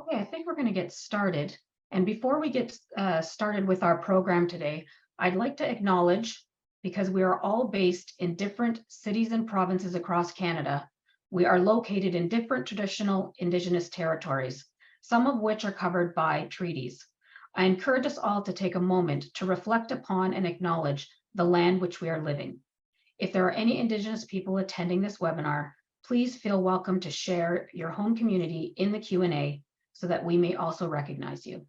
Okay, I think we're going to get started. And before we get started with our program today, I'd like to acknowledge, because we are all based in different cities and provinces across Canada, we are located in different traditional Indigenous territories, some of which are covered by treaties. I encourage us all to take a moment to reflect upon and acknowledge the land which we are living. If there are any Indigenous people attending this webinar, please feel welcome to share your home community in the Q&A so that we may also recognize you.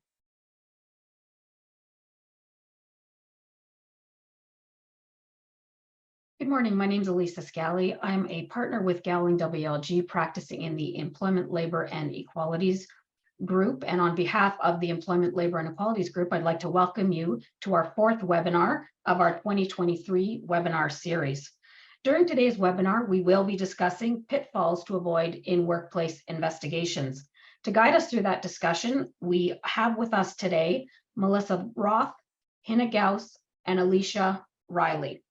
Good morning, my name is Elisa Scally. I'm a partner with Gowling WLG practicing in the Employment, Labor and Equalities group. And on behalf of the Employment, Labor and Equalities group, I'd like to welcome you to our fourth webinar of our 2023 webinar series. During today's webinar, we will be discussing pitfalls to avoid in workplace investigations. To guide us through that discussion, we have with us today Melissa Roth, Hina Gauss, and Alicia Riley.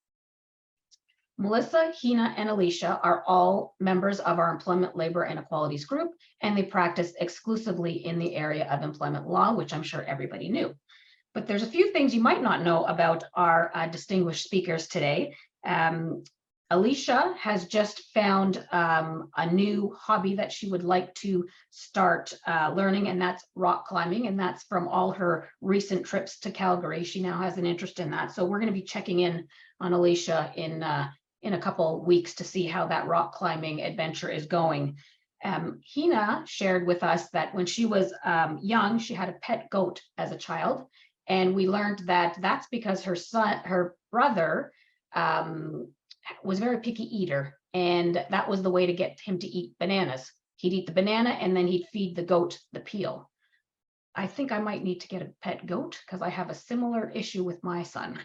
Melissa, Hina, and Alicia are all members of our Employment, Labor, and Equalities group, and they practice exclusively in the area of employment law, which I'm sure everybody knew. But there's a few things you might not know about our distinguished speakers today. Alicia has just found a new hobby that she would like to start learning, and that's rock climbing, and that's from all her recent trips to Calgary. She now has an interest in that. So we're going to be checking in on Alicia in a couple weeks to see how that rock climbing adventure is going. Hina shared with us that when she was young, she had a pet goat as a child, and we learned that that's because her brother, was a very picky eater, and that was the way to get him to eat bananas. He'd eat the banana and then he'd feed the goat the peel. I think I might need to get a pet goat because I have a similar issue with my son.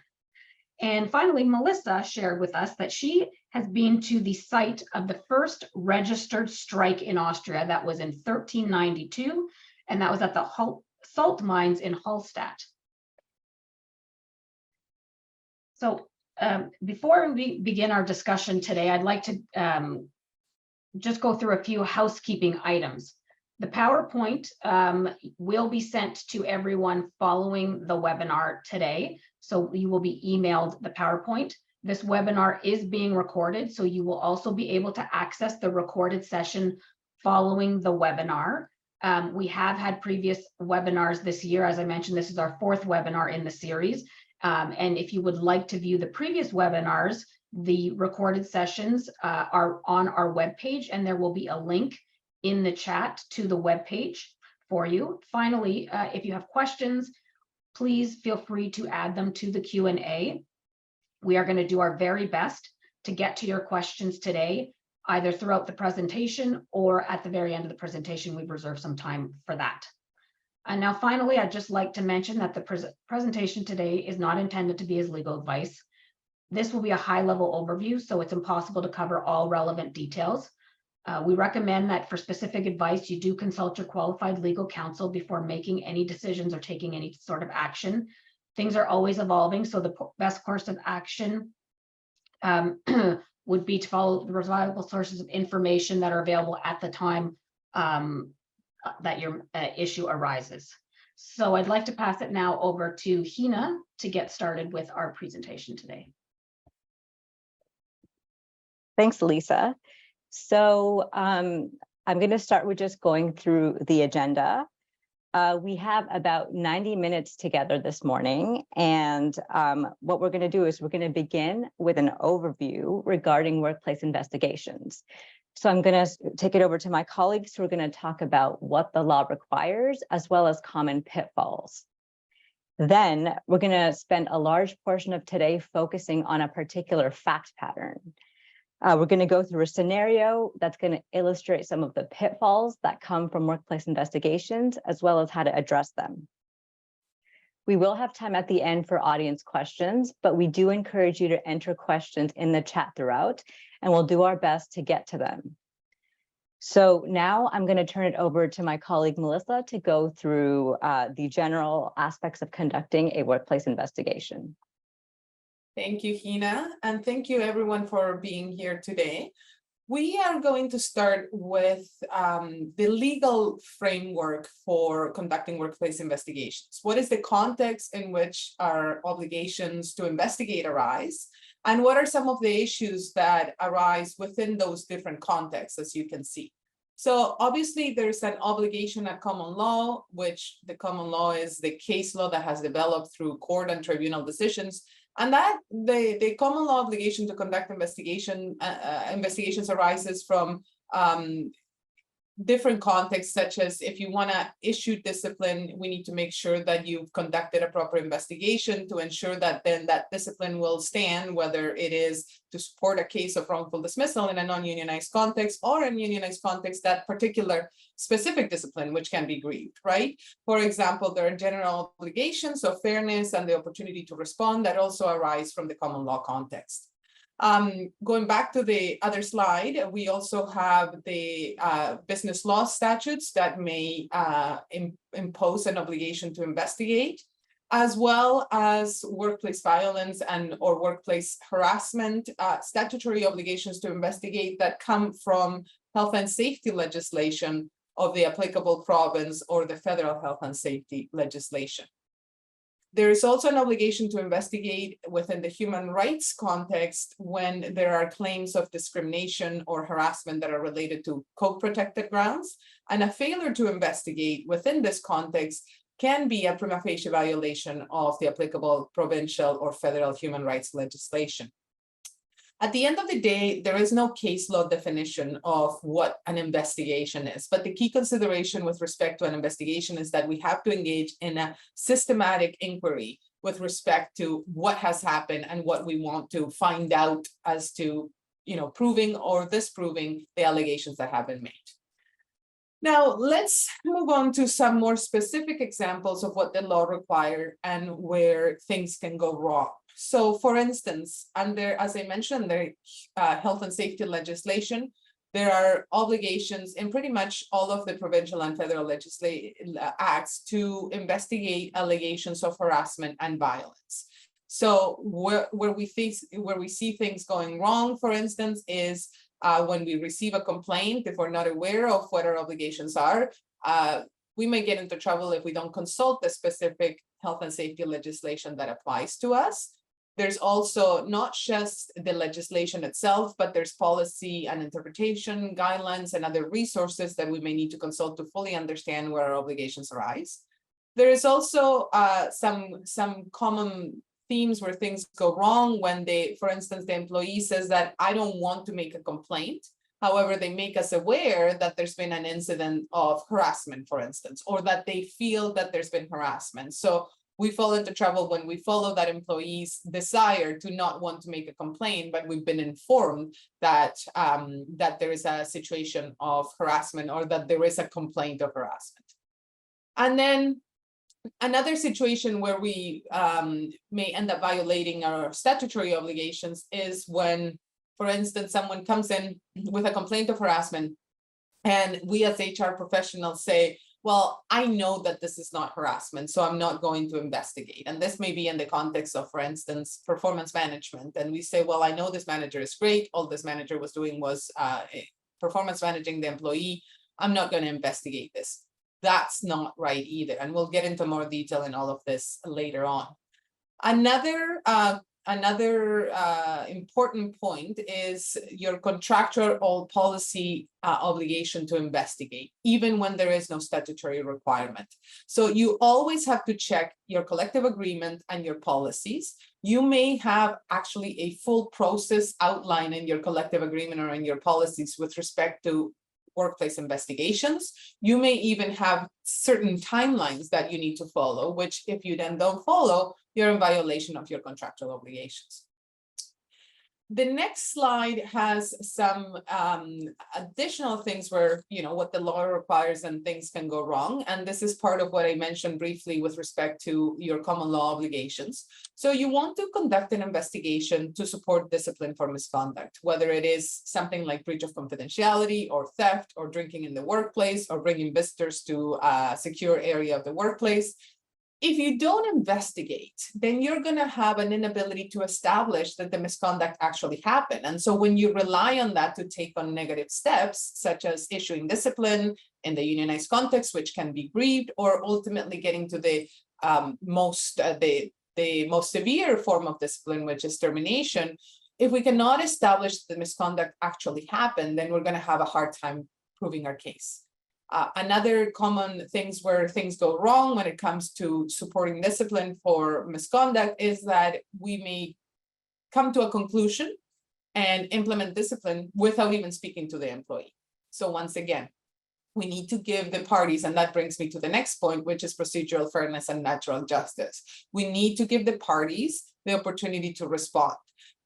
And finally, Melissa shared with us that she has been to the site of the first registered strike in Austria. That was in 1392, and that was at the salt mines in Hallstatt. So before we begin our discussion today, I'd like to just go through a few housekeeping items. The PowerPoint will be sent to everyone following the webinar today. So you will be emailed the PowerPoint. This webinar is being recorded, so you will also be able to access the recorded session following the webinar. We have had previous webinars this year. As I mentioned, this is our fourth webinar in the series. And if you would like to view the previous webinars, the recorded sessions are on our webpage, and there will be a link in the chat to the webpage for you. Finally, if you have questions, please feel free to add them to the Q&A. We are going to do our very best to get to your questions today, either throughout the presentation or at the very end of the presentation. We've reserved some time for that. And now, finally, I'd just like to mention that the presentation today is not intended to be as legal advice. This will be a high-level overview, so it's impossible to cover all relevant details. We recommend that for specific advice, you do consult your qualified legal counsel before making any decisions or taking any sort of action. Things are always evolving, so the best course of action would be to follow the reliable sources of information that are available at the time that your issue arises. So I'd like to pass it now over to Hina to get started with our presentation today. Thanks, Lisa. So I'm going to start with just going through the agenda. We have about 90 minutes together this morning, and what we're going to do is we're going to begin with an overview regarding workplace investigations. So I'm going to take it over to my colleagues who are going to talk about what the law requires, as well as common pitfalls. Then we're going to spend a large portion of today focusing on a particular fact pattern. We're going to go through a scenario that's going to illustrate some of the pitfalls that come from workplace investigations, as well as how to address them. We will have time at the end for audience questions, but we do encourage you to enter questions in the chat throughout, and we'll do our best to get to them. So now I'm going to turn it over to my colleague Melissa to go through the general aspects of conducting a workplace investigation. Thank you, Hina, and thank you everyone for being here today. We are going to start with the legal framework for conducting workplace investigations. What is the context in which our obligations to investigate arise? And what are some of the issues that arise within those different contexts, as you can see? So obviously there's an obligation at common law, which the common law is the case law that has developed through court and tribunal decisions. And that the common law obligation to conduct investigations arises from different contexts, such as if you want to issue discipline, we need to make sure that you've conducted a proper investigation to ensure that then that discipline will stand, whether it is to support a case of wrongful dismissal in a non-unionized context or in unionized context, that particular specific discipline, which can be grieved, right? For example, there are general obligations of fairness and the opportunity to respond that also arise from the common law context. Going back to the other slide, we also have the business law statutes that may impose an obligation to investigate, as well as workplace violence and or workplace harassment, statutory obligations to investigate that come from health and safety legislation of the applicable province or the federal health and safety legislation. There is also an obligation to investigate within the human rights context when there are claims of discrimination or harassment that are related to code-protected grounds, and a failure to investigate within this context can be a prima facie violation of the applicable provincial or federal human rights legislation. At the end of the day, there is no case law definition of what an investigation is, but the key consideration with respect to an investigation is that we have to engage in a systematic inquiry with respect to what has happened and what we want to find out as to, proving or disproving the allegations that have been made. Now, let's move on to some more specific examples of what the law requires and where things can go wrong. So, for instance, as I mentioned, the health and safety legislation, there are obligations in pretty much all of the provincial and federal acts to investigate allegations of harassment and violence. So, where we see things going wrong, for instance, is when we receive a complaint, if we're not aware of what our obligations are, we may get into trouble if we don't consult the specific health and safety legislation that applies to us. There's also not just the legislation itself, but there's policy and interpretation guidelines and other resources that we may need to consult to fully understand where our obligations arise. There is also some common themes where things go wrong when for instance, the employee says that I don't want to make a complaint. However, they make us aware that there's been an incident of harassment, for instance, or that they feel that there's been harassment. So we fall into trouble when we follow that employee's desire to not want to make a complaint, but we've been informed that that there is a situation of harassment or that there is a complaint of harassment. And then another situation where we may end up violating our statutory obligations is when, for instance, someone comes in with a complaint of harassment and we as HR professionals say, well, I know that this is not harassment, so I'm not going to investigate. And this may be in the context of, for instance, performance management. And we say, well, I know this manager is great. All this manager was doing was performance managing the employee. I'm not going to investigate this. That's not right either. And we'll get into more detail in all of this later on. Another important point is your contractual or policy obligation to investigate, even when there is no statutory requirement. So you always have to check your collective agreement and your policies. You may have actually a full process outline in your collective agreement or in your policies with respect to workplace investigations. You may even have certain timelines that you need to follow, which if you then don't follow, you're in violation of your contractual obligations. The next slide has some additional things where, what the law requires and things can go wrong. And this is part of what I mentioned briefly with respect to your common law obligations. So you want to conduct an investigation to support discipline for misconduct, whether it is something like breach of confidentiality or theft or drinking in the workplace or bringing visitors to a secure area of the workplace. If you don't investigate, then you're going to have an inability to establish that the misconduct actually happened. And so when you rely on that to take on negative steps, such as issuing discipline in the unionized context, which can be grieved, or ultimately getting to the most severe form of discipline, which is termination, if we cannot establish the misconduct actually happened, then we're going to have a hard time proving our case. Another common things where things go wrong when it comes to supporting discipline for misconduct is that we may come to a conclusion and implement discipline without even speaking to the employee. So once again, we need to give the parties, and that brings me to the next point, which is procedural fairness and natural justice. We need to give the parties the opportunity to respond.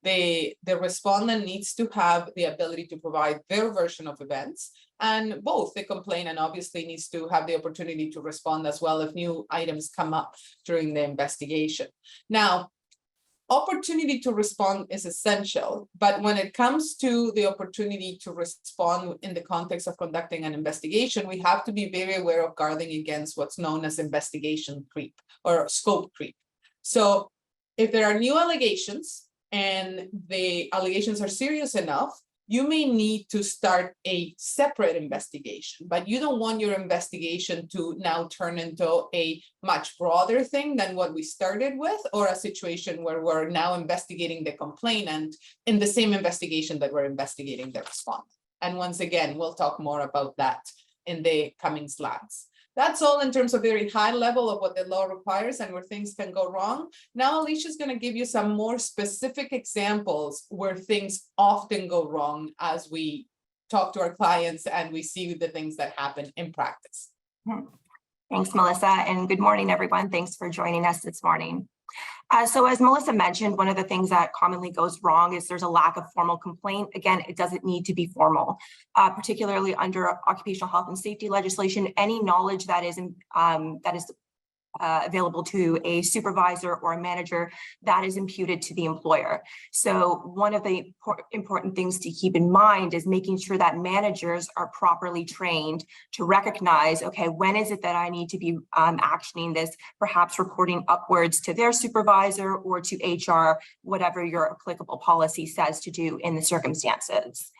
The respondent needs to have the ability to provide their version of events, and both the complainant obviously needs to have the opportunity to respond as well if new items come up during the investigation. Now, opportunity to respond is essential, but when it comes to the opportunity to respond in the context of conducting an investigation, we have to be very aware of guarding against what's known as investigation creep or scope creep. So if there are new allegations and the allegations are serious enough, you may need to start a separate investigation, but you don't want your investigation to now turn into a much broader thing than what we started with, or a situation where we're now investigating the complainant in the same investigation that we're investigating the respondent. And once again, we'll talk more about that in the coming slides. That's all in terms of very high level of what the law requires and where things can go wrong. Now, Alicia's going to give you some more specific examples where things often go wrong as we talk to our clients and we see the things that happen in practice. Thanks, Melissa, and good morning, everyone. Thanks for joining us this morning. So as Melissa mentioned, one of the things that commonly goes wrong is there's a lack of formal complaint. Again, it doesn't need to be formal, particularly under occupational health and safety legislation. Any knowledge that is available to a supervisor or a manager, that is imputed to the employer. So one of the important things to keep in mind is making sure that managers are properly trained to recognize, okay, when is it that I need to be actioning this, perhaps reporting upwards to their supervisor or to HR, whatever your applicable policy says to do in the circumstances.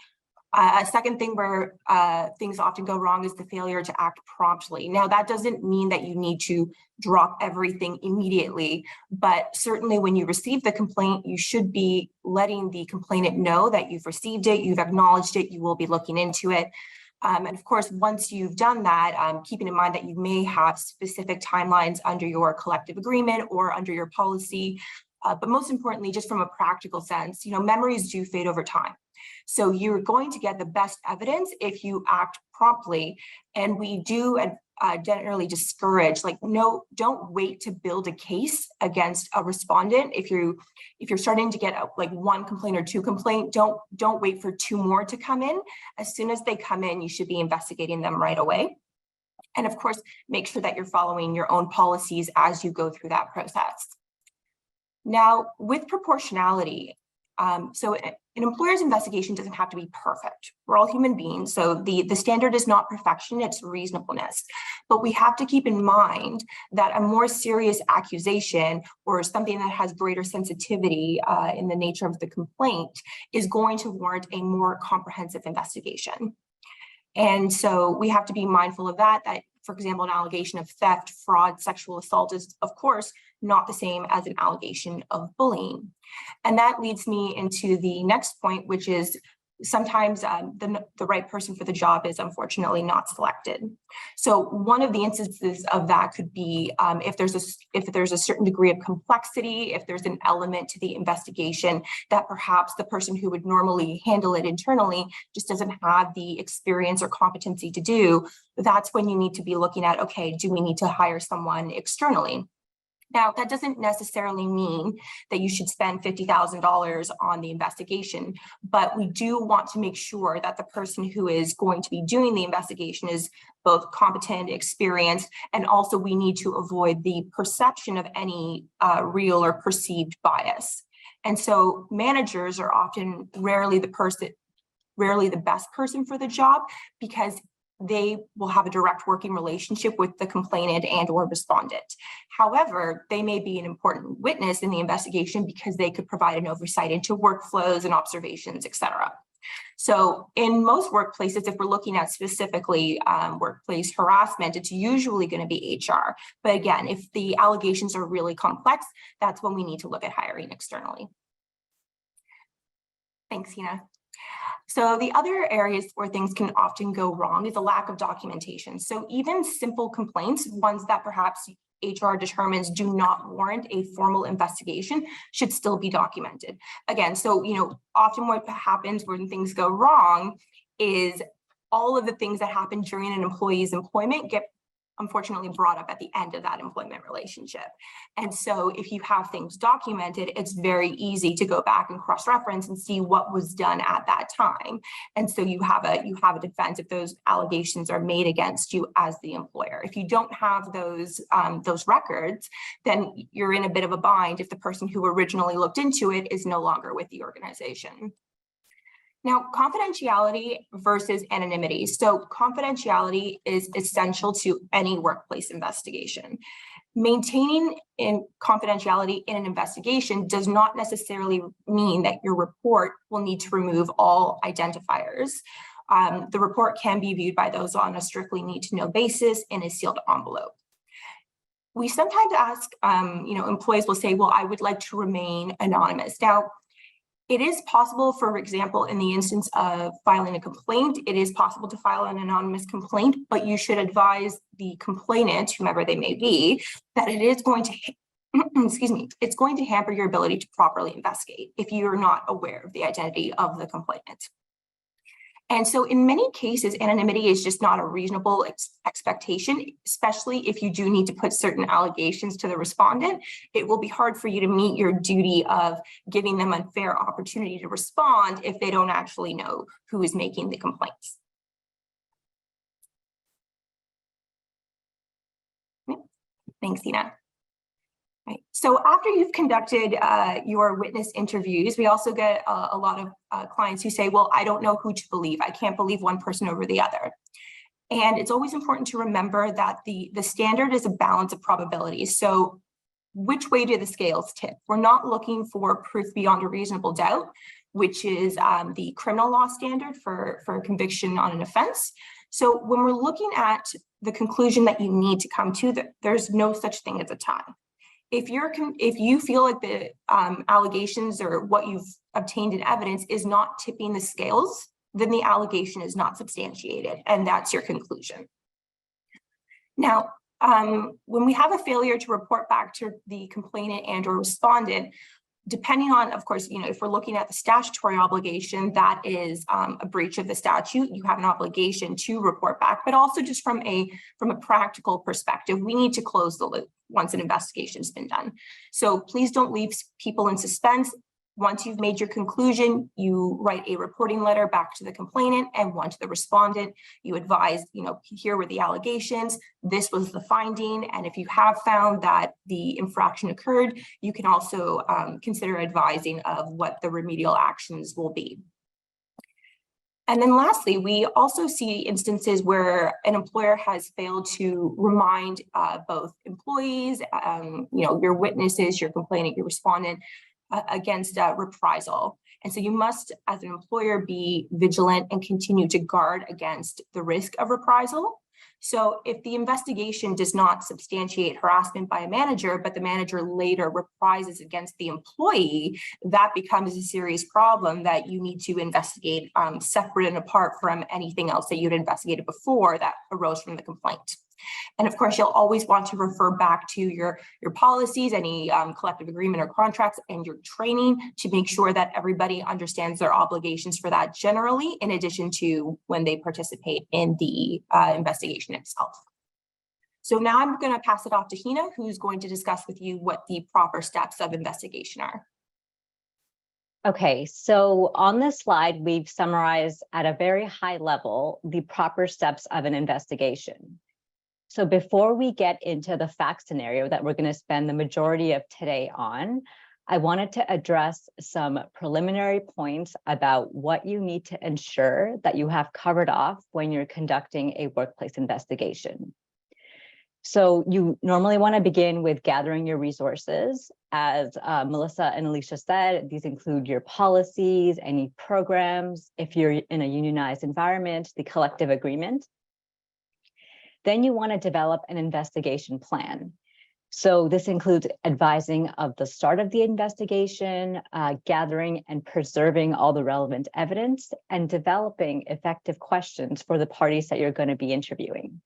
A second thing where things often go wrong is the failure to act promptly. Now, that doesn't mean that you need to drop everything immediately, but certainly when you receive the complaint, you should be letting the complainant know that you've received it, you've acknowledged it, you will be looking into it. And of course, once you've done that, keeping in mind that you may have specific timelines under your collective agreement or under your policy, but most importantly, just from a practical sense, memories do fade over time. So you're going to get the best evidence if you act promptly. And we do generally discourage, don't wait to build a case against a respondent. If you're starting to get one complaint or two complaints, don't wait for two more to come in. As soon as they come in, you should be investigating them right away. And of course, make sure that you're following your own policies as you go through that process. Now, with proportionality, so an employer's investigation doesn't have to be perfect. We're all human beings, so the standard is not perfection, it's reasonableness. But we have to keep in mind that a more serious accusation or something that has greater sensitivity in the nature of the complaint is going to warrant a more comprehensive investigation. And so we have to be mindful of that, for example, an allegation of theft, fraud, sexual assault is, of course, not the same as an allegation of bullying. And that leads me into the next point, which is sometimes the right person for the job is unfortunately not selected. So one of the instances of that could be if there's a certain degree of complexity, if there's an element to the investigation that perhaps the person who would normally handle it internally just doesn't have the experience or competency to do, that's when you need to be looking at, okay, do we need to hire someone externally? Now, that doesn't necessarily mean that you should spend $50,000 on the investigation, but we do want to make sure that the person who is going to be doing the investigation is both competent, experienced, and also we need to avoid the perception of any real or perceived bias. And so managers are often rarely the best person for the job, because they will have a direct working relationship with the complainant and or respondent. However, they may be an important witness in the investigation because they could provide an oversight into workflows and observations, et cetera. So in most workplaces, if we're looking at specifically workplace harassment, it's usually going to be HR. But again, if the allegations are really complex, that's when we need to look at hiring externally. Thanks, Hina. So the other areas where things can often go wrong is a lack of documentation. So even simple complaints, ones that perhaps HR determines do not warrant a formal investigation, should still be documented. Again, so, often what happens when things go wrong is all of the things that happen during an employee's employment get unfortunately brought up at the end of that employment relationship. And so if you have things documented, it's very easy to go back and cross-reference and see what was done at that time. And so you have a defense if those allegations are made against you as the employer. If you don't have those records, then you're in a bit of a bind if the person who originally looked into it is no longer with the organization. Now, confidentiality versus anonymity. So confidentiality is essential to any workplace investigation. Maintaining confidentiality in an investigation does not necessarily mean that your report will need to remove all identifiers. The report can be viewed by those on a strictly need-to-know basis in a sealed envelope. We sometimes ask, employees will say, well, I would like to remain anonymous. Now, it is possible, for example, in the instance of filing a complaint, it is possible to file an anonymous complaint, but you should advise the complainant, whomever they may be, that it is going to, it's going to hamper your ability to properly investigate if you're not aware of the identity of the complainant. And so in many cases, anonymity is just not a reasonable expectation, especially if you do need to put certain allegations to the respondent. It will be hard for you to meet your duty of giving them a fair opportunity to respond if they don't actually know who is making the complaints. Thanks, Ina. Right. So after you've conducted your witness interviews, we also get a lot of clients who say, well, I don't know who to believe. I can't believe one person over the other. And it's always important to remember that the standard is a balance of probabilities. So which way do the scales tip? We're not looking for proof beyond a reasonable doubt, which is the criminal law standard for conviction on an offense. So when we're looking at the conclusion that you need to come to, there's no such thing as a tie. If you feel like the allegations or what you've obtained in evidence is not tipping the scales, then the allegation is not substantiated, and that's your conclusion. Now, when we have a failure to report back to the complainant and or respondent, depending on, of course, if we're looking at the statutory obligation, that is a breach of the statute. You have an obligation to report back, but also just from a practical perspective, we need to close the loop once an investigation has been done. So please don't leave people in suspense. Once you've made your conclusion, you write a reporting letter back to the complainant and one to the respondent. You advise, here were the allegations, this was the finding, and if you have found that the infraction occurred, you can also consider advising of what the remedial actions will be. And then lastly, we also see instances where an employer has failed to remind both employees, your witnesses, your complainant, your respondent, against reprisal. And so you must, as an employer, be vigilant and continue to guard against the risk of reprisal. So if the investigation does not substantiate harassment by a manager, but the manager later reprises against the employee, that becomes a serious problem that you need to investigate separate and apart from anything else that you'd investigated before that arose from the complaint. And of course, you'll always want to refer back to your policies, any collective agreement or contracts, and your training to make sure that everybody understands their obligations for that generally, in addition to when they participate in the investigation itself. So now I'm going to pass it off to Hina, who's going to discuss with you what the proper steps of investigation are. Okay, so on this slide, we've summarized at a very high level the proper steps of an investigation. So before we get into the fact scenario that we're going to spend the majority of today on, I wanted to address some preliminary points about what you need to ensure that you have covered off when you're conducting a workplace investigation. So you normally want to begin with gathering your resources. As Melissa and Alicia said, these include your policies, any programs, if you're in a unionized environment, the collective agreement. Then you want to develop an investigation plan. So this includes advising of the start of the investigation, gathering and preserving all the relevant evidence, and developing effective questions for the parties that you're going to be interviewing.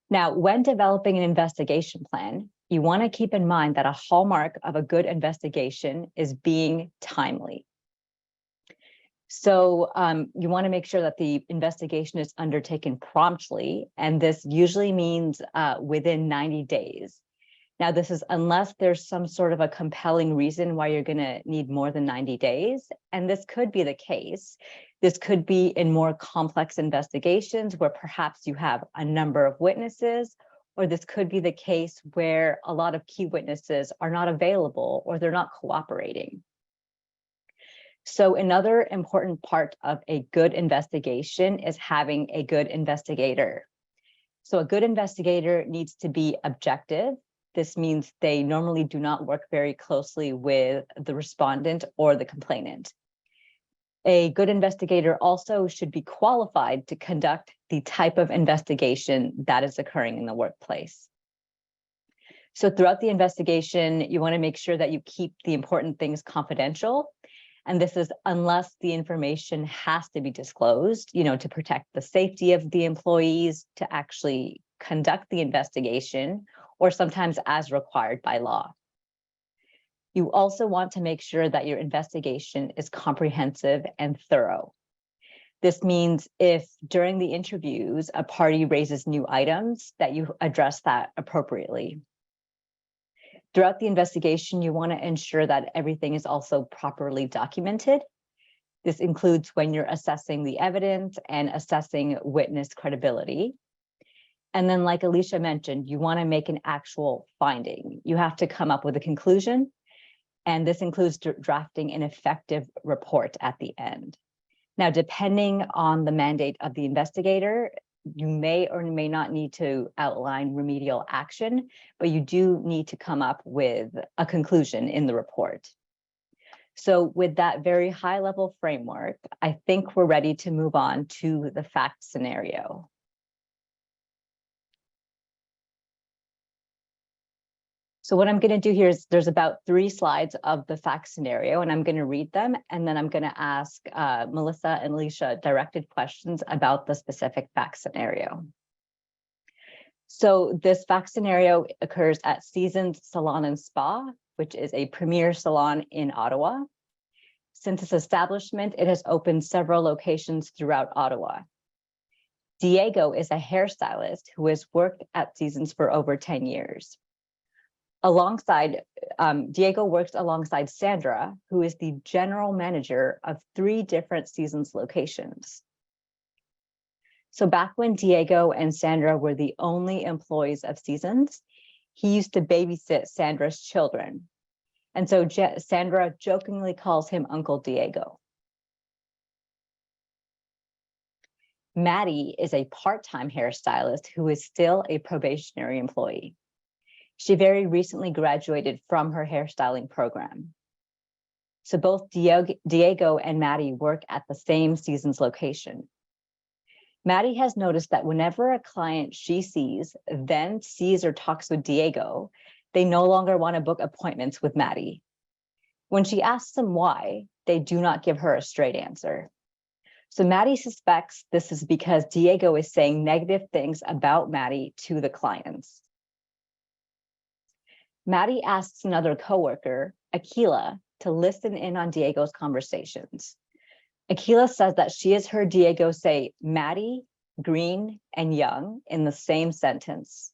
Now, when developing an investigation plan, you want to keep in mind that a hallmark of a good investigation is being timely. So you want to make sure that the investigation is undertaken promptly, and this usually means within 90 days. Now, this is unless there's some sort of a compelling reason why you're going to need more than 90 days, and this could be the case. This could be in more complex investigations where perhaps you have a number of witnesses, or this could be the case where a lot of key witnesses are not available or they're not cooperating. So another important part of a good investigation is having a good investigator. So a good investigator needs to be objective. This means they normally do not work very closely with the respondent or the complainant. A good investigator also should be qualified to conduct the type of investigation that is occurring in the workplace. So throughout the investigation, you want to make sure that you keep the important things confidential. And this is unless the information has to be disclosed, to protect the safety of the employees, to actually conduct the investigation, or sometimes as required by law. You also want to make sure that your investigation is comprehensive and thorough. This means if during the interviews, a party raises new items, that you address that appropriately. Throughout the investigation, you want to ensure that everything is also properly documented. This includes when you're assessing the evidence and assessing witness credibility. And then, like Alicia mentioned, you want to make an actual finding. You have to come up with a conclusion, and this includes drafting an effective report at the end. Now, depending on the mandate of the investigator, you may or may not need to outline remedial action, but you do need to come up with a conclusion in the report. So with that very high level framework, I think we're ready to move on to the fact scenario. So what I'm going to do here is there's about 3 slides of the fact scenario, and I'm going to read them, and then I'm going to ask Melissa and Alicia directed questions about the specific fact scenario. So this fact scenario occurs at Seasons Salon and Spa, which is a premier salon in Ottawa. Since its establishment, it has opened several locations throughout Ottawa. Diego is a hairstylist who has worked at Seasons for over 10 years. Diego works alongside Sandra, who is the general manager of 3 different Seasons locations. So back when Diego and Sandra were the only employees of Seasons, he used to babysit Sandra's children. And so Sandra jokingly calls him Uncle Diego. Maddie is a part-time hairstylist who is still a probationary employee. She very recently graduated from her hairstyling program. So both Diego and Maddie work at the same Seasons location. Maddie has noticed that whenever a client she sees then sees or talks with Diego, they no longer want to book appointments with Maddie. When she asks them why, they do not give her a straight answer. So Maddie suspects this is because Diego is saying negative things about Maddie to the clients. Maddie asks another coworker, Aquila, to listen in on Diego's conversations. Aquila says that she has heard Diego say Maddie, green, and young in the same sentence.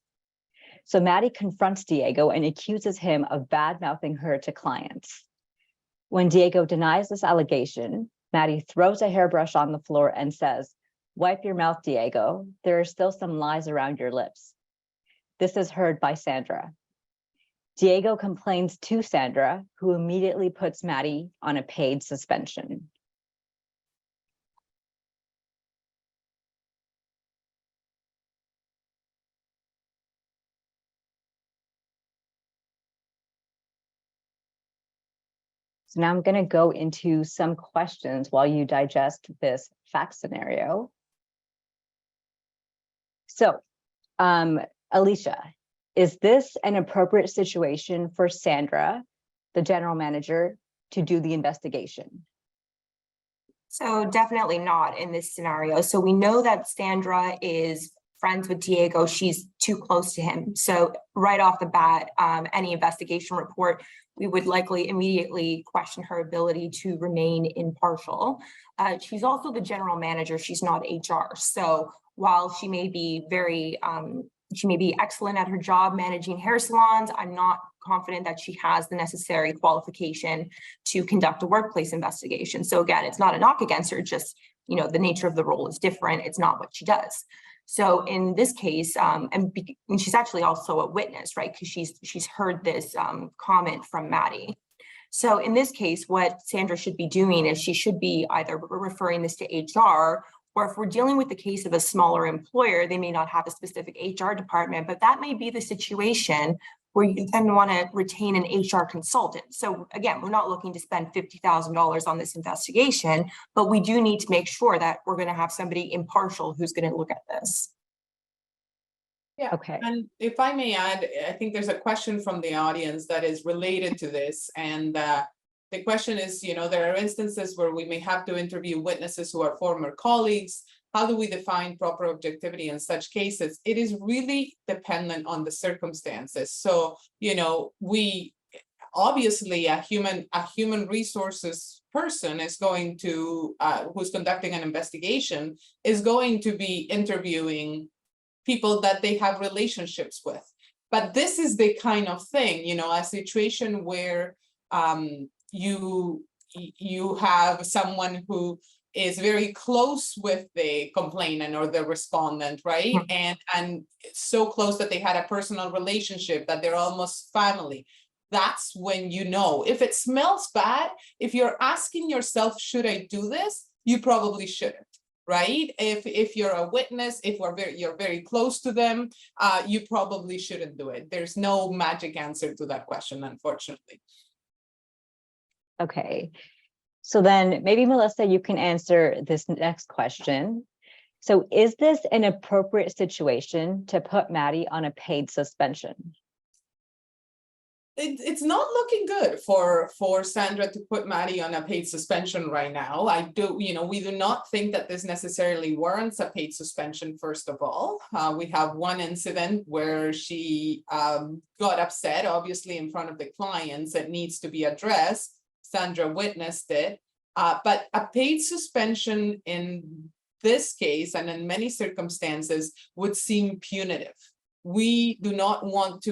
So Maddie confronts Diego and accuses him of bad-mouthing her to clients. When Diego denies this allegation, Maddie throws a hairbrush on the floor and says, "Wipe your mouth, Diego. There are still some lies around your lips." This is heard by Sandra. Diego complains to Sandra, who immediately puts Maddie on a paid suspension. So now I'm going to go into some questions while you digest this fact scenario. So, Alicia, is this an appropriate situation for Sandra, the general manager, to do the investigation? So definitely not in this scenario. So we know that Sandra is friends with Diego. She's too close to him. So right off the bat, any investigation report, we would likely immediately question her ability to remain impartial. She's also the general manager. She's not HR. So while she may be she may be excellent at her job managing hair salons, I'm not confident that she has the necessary qualification to conduct a workplace investigation. So again, it's not a knock against her, just, you know, the nature of the role is different. It's not what she does. So in this case, and she's actually also a witness, right? Because she's heard this comment from Maddie. So in this case, what Sandra should be doing is she should be either referring this to HR, or if we're dealing with the case of a smaller employer, they may not have a specific HR department, but that may be the situation where you then want to retain an HR consultant. So again, we're not looking to spend $50,000 on this investigation, but we do need to make sure that we're going to have somebody impartial who's going to look at this. Yeah. Okay. And if I may add, I think there's a question from the audience that is related to this. And the question is, you know, there are instances where we may have to interview witnesses who are former colleagues. How do we define proper objectivity in such cases? It is really dependent on the circumstances. So, you know, we obviously a human resources person is going to who's conducting an investigation is going to be interviewing people that they have relationships with. But this is the kind of thing, you know, a situation where you have someone who is very close with the complainant or the respondent, right? And so close that they had a personal relationship, that they're almost family. That's when you know. If it smells bad, if you're asking yourself, should I do this? You probably shouldn't, right? If you're a witness, if you're very close to them, you probably shouldn't do it. There's no magic answer to that question, unfortunately. Okay. So then maybe Melissa, you can answer this next question. So is this an appropriate situation to put Maddie on a paid suspension? It's not looking good for Sandra to put Maddie on a paid suspension right now. We do not think that this necessarily warrants a paid suspension. First of all, we have one incident where she got upset, obviously in front of the clients, that needs to be addressed. Sandra witnessed it, but a paid suspension in this case and in many circumstances would seem punitive. We do not want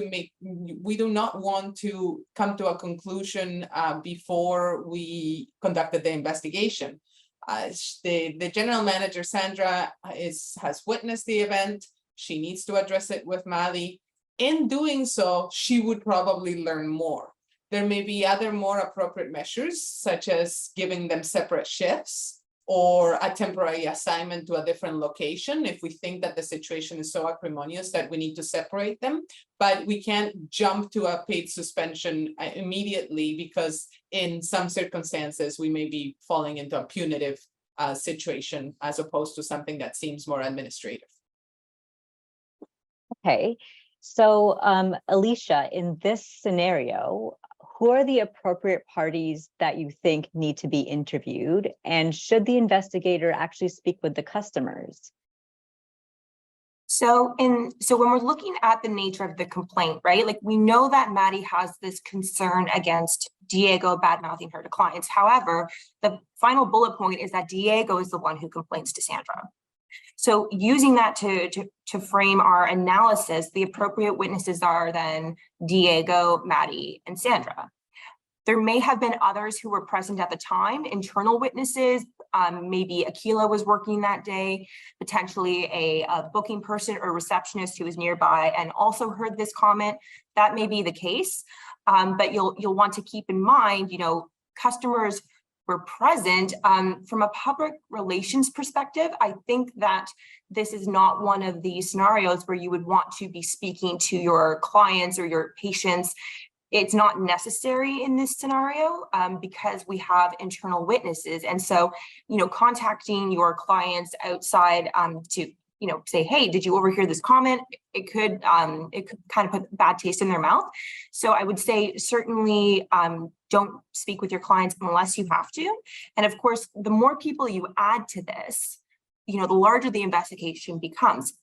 to come to a conclusion before we conducted the investigation. The general manager, Sandra, has witnessed the event. She needs to address it with Maddie. In doing so, she would probably learn more. There may be other more appropriate measures, such as giving them separate shifts or a temporary assignment to a different location if we think that the situation is so acrimonious that we need to separate them. But we can't jump to a paid suspension immediately, because in some circumstances we may be falling into a punitive situation as opposed to something that seems more administrative. Okay, so Alicia, in this scenario, who are the appropriate parties that you think need to be interviewed? And should the investigator actually speak with the customers? So when we're looking at the nature of the complaint, right? Like, we know that Maddie has this concern against Diego bad-mouthing her to clients. However, the final bullet point is that Diego is the one who complains to Sandra. So using that to frame our analysis, the appropriate witnesses are then Diego, Maddie, and Sandra. There may have been others who were present at the time, internal witnesses, Maybe Akila was working that day, potentially a booking person or receptionist who was nearby and also heard this comment. That may be the case, but you'll want to keep in mind, customers were present. From a public relations perspective, I think that this is not one of the scenarios where you would want to be speaking to your clients or your patients. It's not necessary in this scenario because we have internal witnesses. And so, contacting your clients outside to, say, hey, did you overhear this comment? It could kind of put a bad taste in their mouth. So I would say certainly don't speak with your clients unless you have to. And of course, the more people you add to this, the larger the investigation becomes.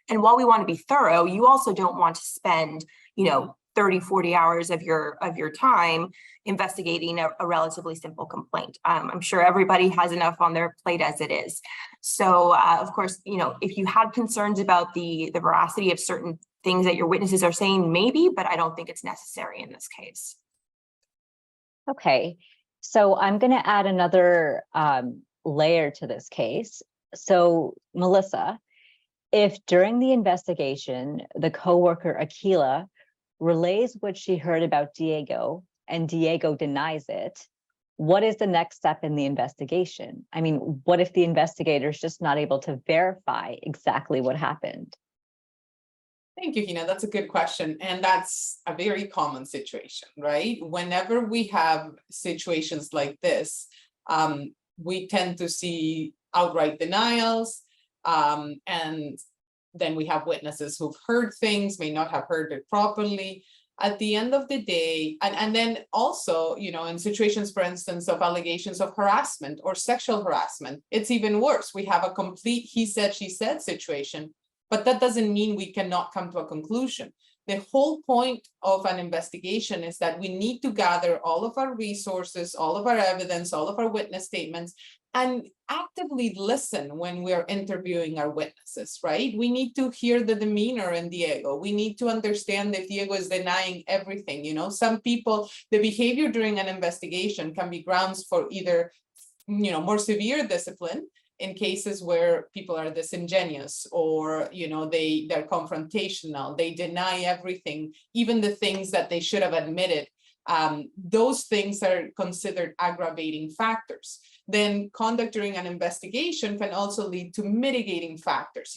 And while we want to be thorough, you also don't want to spend, 30, 40 hours of your time investigating a relatively simple complaint. I'm sure everybody has enough on their plate as it is. So of course, if you had concerns about the veracity of certain things that your witnesses are saying, maybe, but I don't think it's necessary in this case. Okay, so I'm going to add another layer to this case. So Melissa, if during the investigation, the coworker Akila relays what she heard about Diego and Diego denies it, what is the next step in the investigation? I mean, what if the investigator is just not able to verify exactly what happened? Thank you, Hina. That's a good question. And that's a very common situation, right? Whenever we have situations like this, we tend to see outright denials, and then we have witnesses who've heard things, may not have heard it properly. At the end of the day, and then also, in situations, for instance, of allegations of harassment or sexual harassment, it's even worse. We have a complete he said, she said situation, but that doesn't mean we cannot come to a conclusion. The whole point of an investigation is that we need to gather all of our resources, all of our evidence, all of our witness statements, and actively listen when we're interviewing our witnesses, right? We need to hear the demeanor in Diego. We need to understand if Diego is denying everything. Some people, the behavior during an investigation can be grounds for either, more severe discipline in cases where people are disingenuous or, they're confrontational, they deny everything, even the things that they should have admitted. Those things are considered aggravating factors. Then conduct during an investigation can also lead to mitigating factors.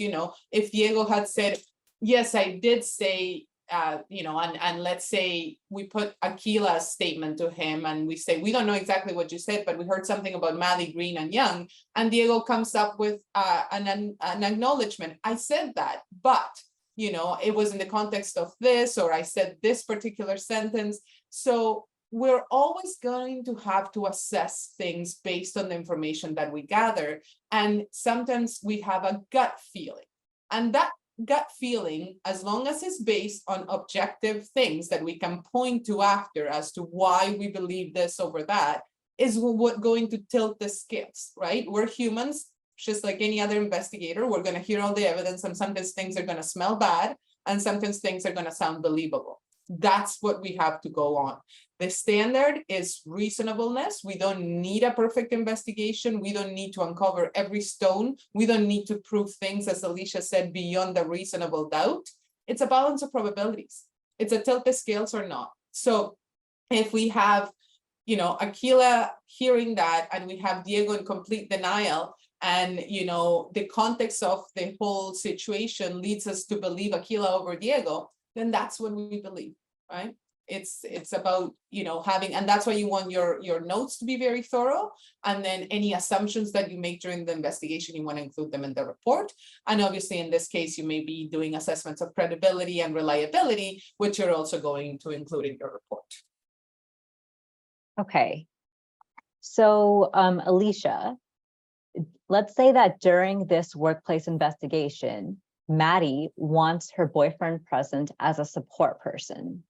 If Diego had said, yes, I did say, and let's say we put Aquila's statement to him and we say, we don't know exactly what you said, but we heard something about Maddie, Green, and Young, and Diego comes up with an acknowledgement. I said that, but it was in the context of this, or I said this particular sentence. So we're always going to have to assess things based on the information that we gather. And sometimes we have a gut feeling. And that gut feeling, as long as it's based on objective things that we can point to after as to why we believe this over that, is what going to tilt the scales, right? We're humans, just like any other investigator. We're going to hear all the evidence, and sometimes things are going to smell bad, and sometimes things are going to sound believable. That's what we have to go on. The standard is reasonableness. We don't need a perfect investigation. We don't need to uncover every stone. We don't need to prove things, as Alicia said, beyond a reasonable doubt. It's a balance of probabilities. It's a tilt the scales or not. So if we have, Aquila hearing that, and we have Diego in complete denial, and the context of the whole situation leads us to believe Aquila over Diego, then that's what we believe, right? It's about, having, and that's why you want your notes to be very thorough. And then any assumptions that you make during the investigation, you want to include them in the report. And obviously in this case, you may be doing assessments of credibility and reliability, which you're also going to include in your report. Okay. So Alicia, let's say that during this workplace investigation, Maddie wants her boyfriend present as a support person.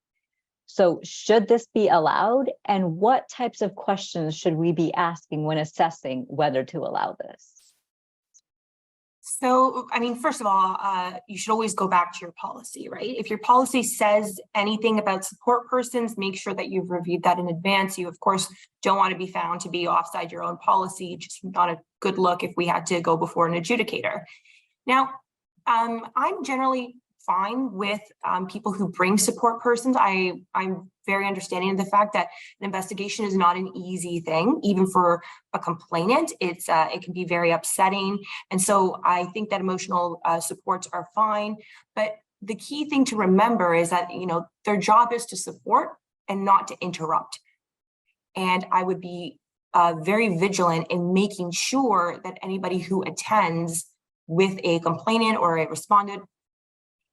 So should this be allowed? And what types of questions should we be asking when assessing whether to allow this? So, I mean, first of all, you should always go back to your policy, right? If your policy says anything about support persons, make sure that you've reviewed that in advance. You, of course, don't want to be found to be offside your own policy. Just not a good look if we had to go before an adjudicator. Now, I'm generally fine with people who bring support persons. I'm very understanding of the fact that an investigation is not an easy thing, even for a complainant. It can be very upsetting. And so I think that emotional supports are fine. But the key thing to remember is that, you know, their job is to support and not to interrupt. And I would be very vigilant in making sure that anybody who attends with a complainant or a respondent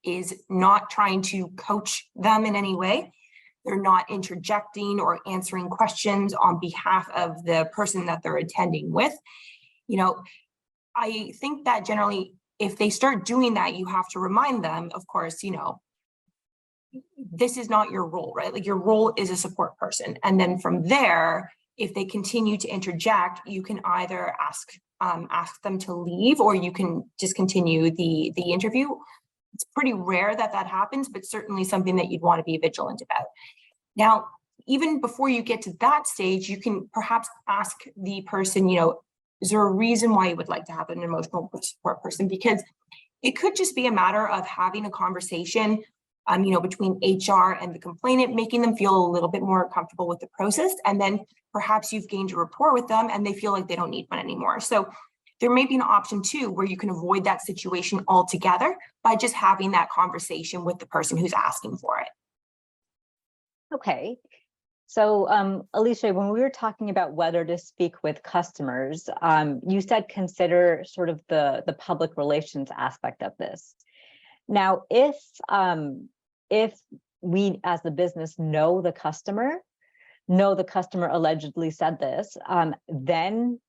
is not trying to coach them in any way. They're not interjecting or answering questions on behalf of the person that they're attending with. You know, I think that generally, if they start doing that, you have to remind them, of course, you know, this is not your role, right? Like your role is a support person. And then from there, if they continue to interject, you can either ask them to leave, or you can just continue the interview. It's pretty rare that that happens, but certainly something that you'd want to be vigilant about. Now, even before you get to that stage, you can perhaps ask the person, you know, is there a reason why you would like to have an emotional support person? Because it could just be a matter of having a conversation, you know, between HR and the complainant, making them feel a little bit more comfortable with the process. And then perhaps you've gained a rapport with them and they feel like they don't need one anymore. So there may be an option too, where you can avoid that situation altogether by just having that conversation with the person who's asking for it. Okay. So, Alicia, when we were talking about whether to speak with customers, you said consider sort of the public relations aspect of this. Now, if we as the business know the customer allegedly said this, then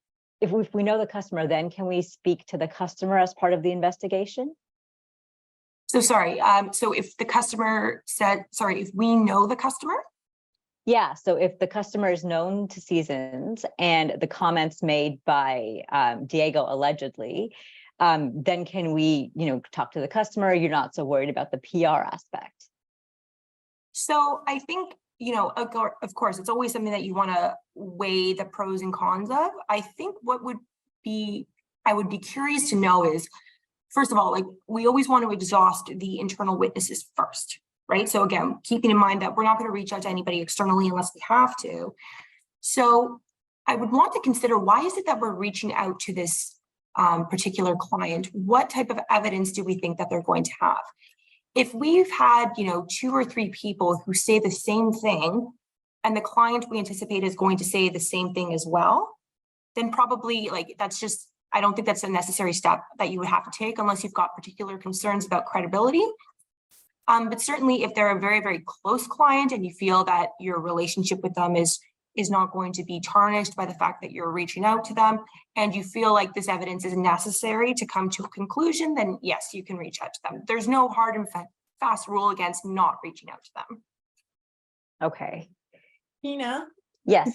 if we know the customer, then can we speak to the customer as part of the investigation? So sorry, so if the customer said, sorry, if we know the customer? Yeah, so if the customer is known to Seasons and the comments made by Diego allegedly, then can we, you know, talk to the customer? You're not so worried about the PR aspect. So I think, you know, of course, it's always something that you want to weigh the pros and cons of. I think what I would be curious to know is, first of all, like we always want to exhaust the internal witnesses first, right? So again, keeping in mind that we're not going to reach out to anybody externally unless we have to. So I would want to consider, why is it that we're reaching out to this particular client? What type of evidence do we think that they're going to have? If we've had, you know, 2 or 3 people who say the same thing, and the client we anticipate is going to say the same thing as well, then probably like that's just, I don't think that's a necessary step that you would have to take unless you've got particular concerns about credibility. But certainly if they're a very, very close client and you feel that your relationship with them is not going to be tarnished by the fact that you're reaching out to them, and you feel like this evidence is necessary to come to a conclusion, then yes, you can reach out to them. There's no hard and fast rule against not reaching out to them. Okay. Tina? Yes.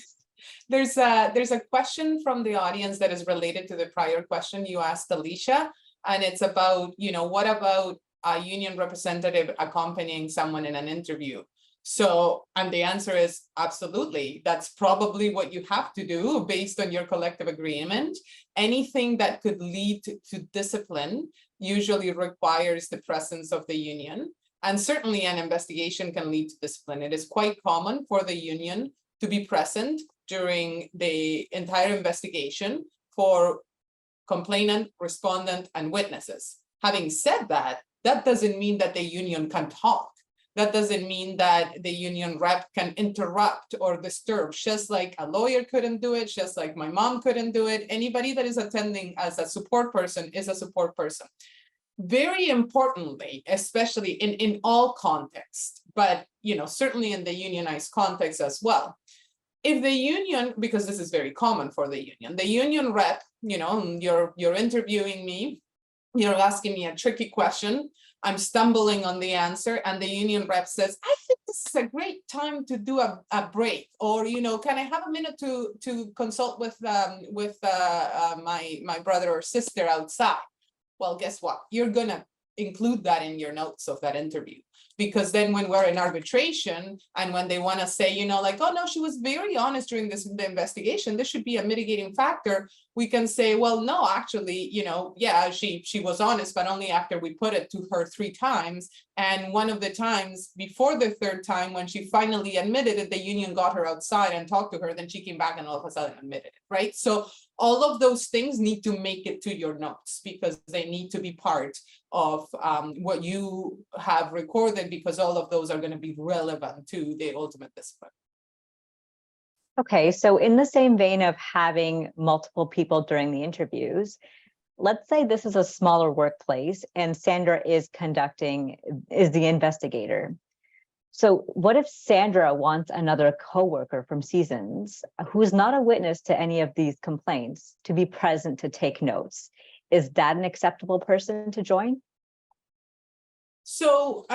There's a question from the audience that is related to the prior question you asked Alicia, and it's about, you know, what about a union representative accompanying someone in an interview? So, and the answer is absolutely. That's probably what you have to do based on your collective agreement. Anything that could lead to discipline usually requires the presence of the union. And certainly an investigation can lead to discipline. It is quite common for the union to be present during the entire investigation for complainant, respondent, and witnesses. Having said that, that doesn't mean that the union can talk. That doesn't mean that the union rep can interrupt or disturb, just like a lawyer couldn't do it, just like my mom couldn't do it. Anybody that is attending as a support person is a support person. Very importantly, especially in all contexts, but you know, certainly in the unionized context as well. If the union, because this is very common for the union rep, you know, you're interviewing me, you're asking me a tricky question, I'm stumbling on the answer, and the union rep says, I think this is a great time to do a break, or, you know, can I have a minute to consult with my brother or sister outside? well, guess what? You're gonna include that in your notes of that interview. Because then when we're in arbitration and when they want to say, you know, like, oh no, she was very honest during the investigation, this should be a mitigating factor, we can say, well, no, actually, you know, yeah, she was honest, but only after we put it to her 3 times. And one of the times before the 3rd time, when she finally admitted it, the union got her outside and talked to her, then she came back and all of a sudden admitted it, right? So all of those things need to make it to your notes because they need to be part of what you have recorded, because all of those are going to be relevant to the ultimate discipline. Okay, so in the same vein of having multiple people during the interviews, let's say this is a smaller workplace and Sandra is the investigator. So what if Sandra wants another coworker from Seasons who's not a witness to any of these complaints to be present to take notes? Is that an acceptable person to join? So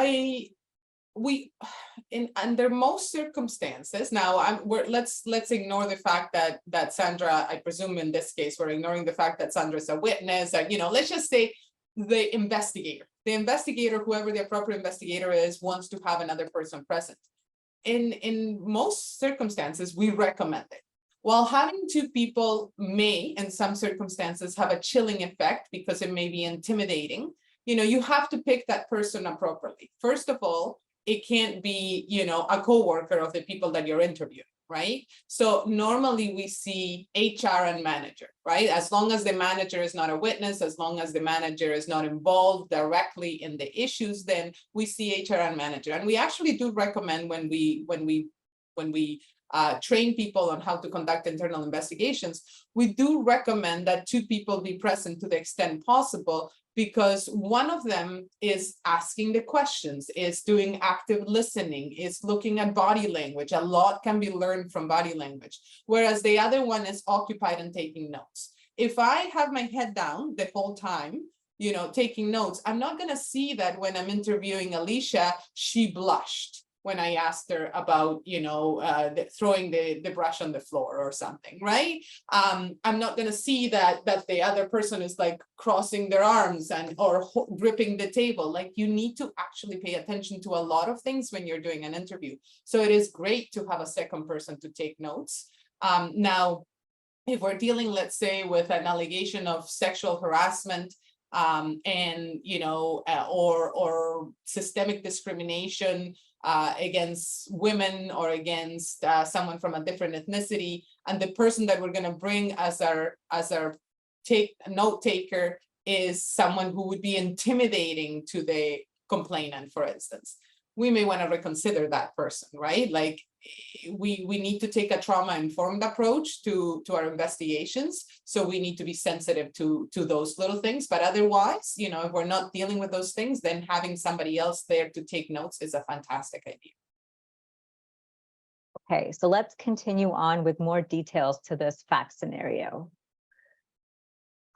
under most circumstances, now let's ignore the fact that Sandra, I presume in this case, we're ignoring the fact that Sandra is a witness, and you know, let's just say the investigator, whoever the appropriate investigator is, wants to have another person present. In most circumstances, we recommend it. While having 2 people may, in some circumstances, have a chilling effect because it may be intimidating, you know, you have to pick that person appropriately. First of all, it can't be, you know, a coworker of the people that you're interviewing, right? So normally we see HR and manager, right? As long as the manager is not a witness, as long as the manager is not involved directly in the issues, then we see HR and manager. And we actually do recommend when we train people on how to conduct internal investigations, we do recommend that 2 people be present to the extent possible, because one of them is asking the questions, is doing active listening, is looking at body language. A lot can be learned from body language, whereas the other one is occupied and taking notes. If I have my head down the whole time, you know, taking notes, I'm not going to see that when I'm interviewing Alicia, she blushed when I asked her about, you know, throwing the brush on the floor or something, right? I'm not going to see that the other person is like crossing their arms or gripping the table. Like, you need to actually pay attention to a lot of things when you're doing an interview. So it is great to have a second person to take notes. Now, if we're dealing, let's say, with an allegation of sexual harassment, and you know, or systemic discrimination against women or against someone from a different ethnicity, and the person that we're going to bring as our note taker is someone who would be intimidating to the complainant, for instance, we may want to reconsider that person, right? Like, we need to take a trauma-informed approach to our investigations. So we need to be sensitive to those little things. But otherwise, you know, if we're not dealing with those things, then having somebody else there to take notes is a fantastic idea. Okay, so let's continue on with more details to this fact scenario.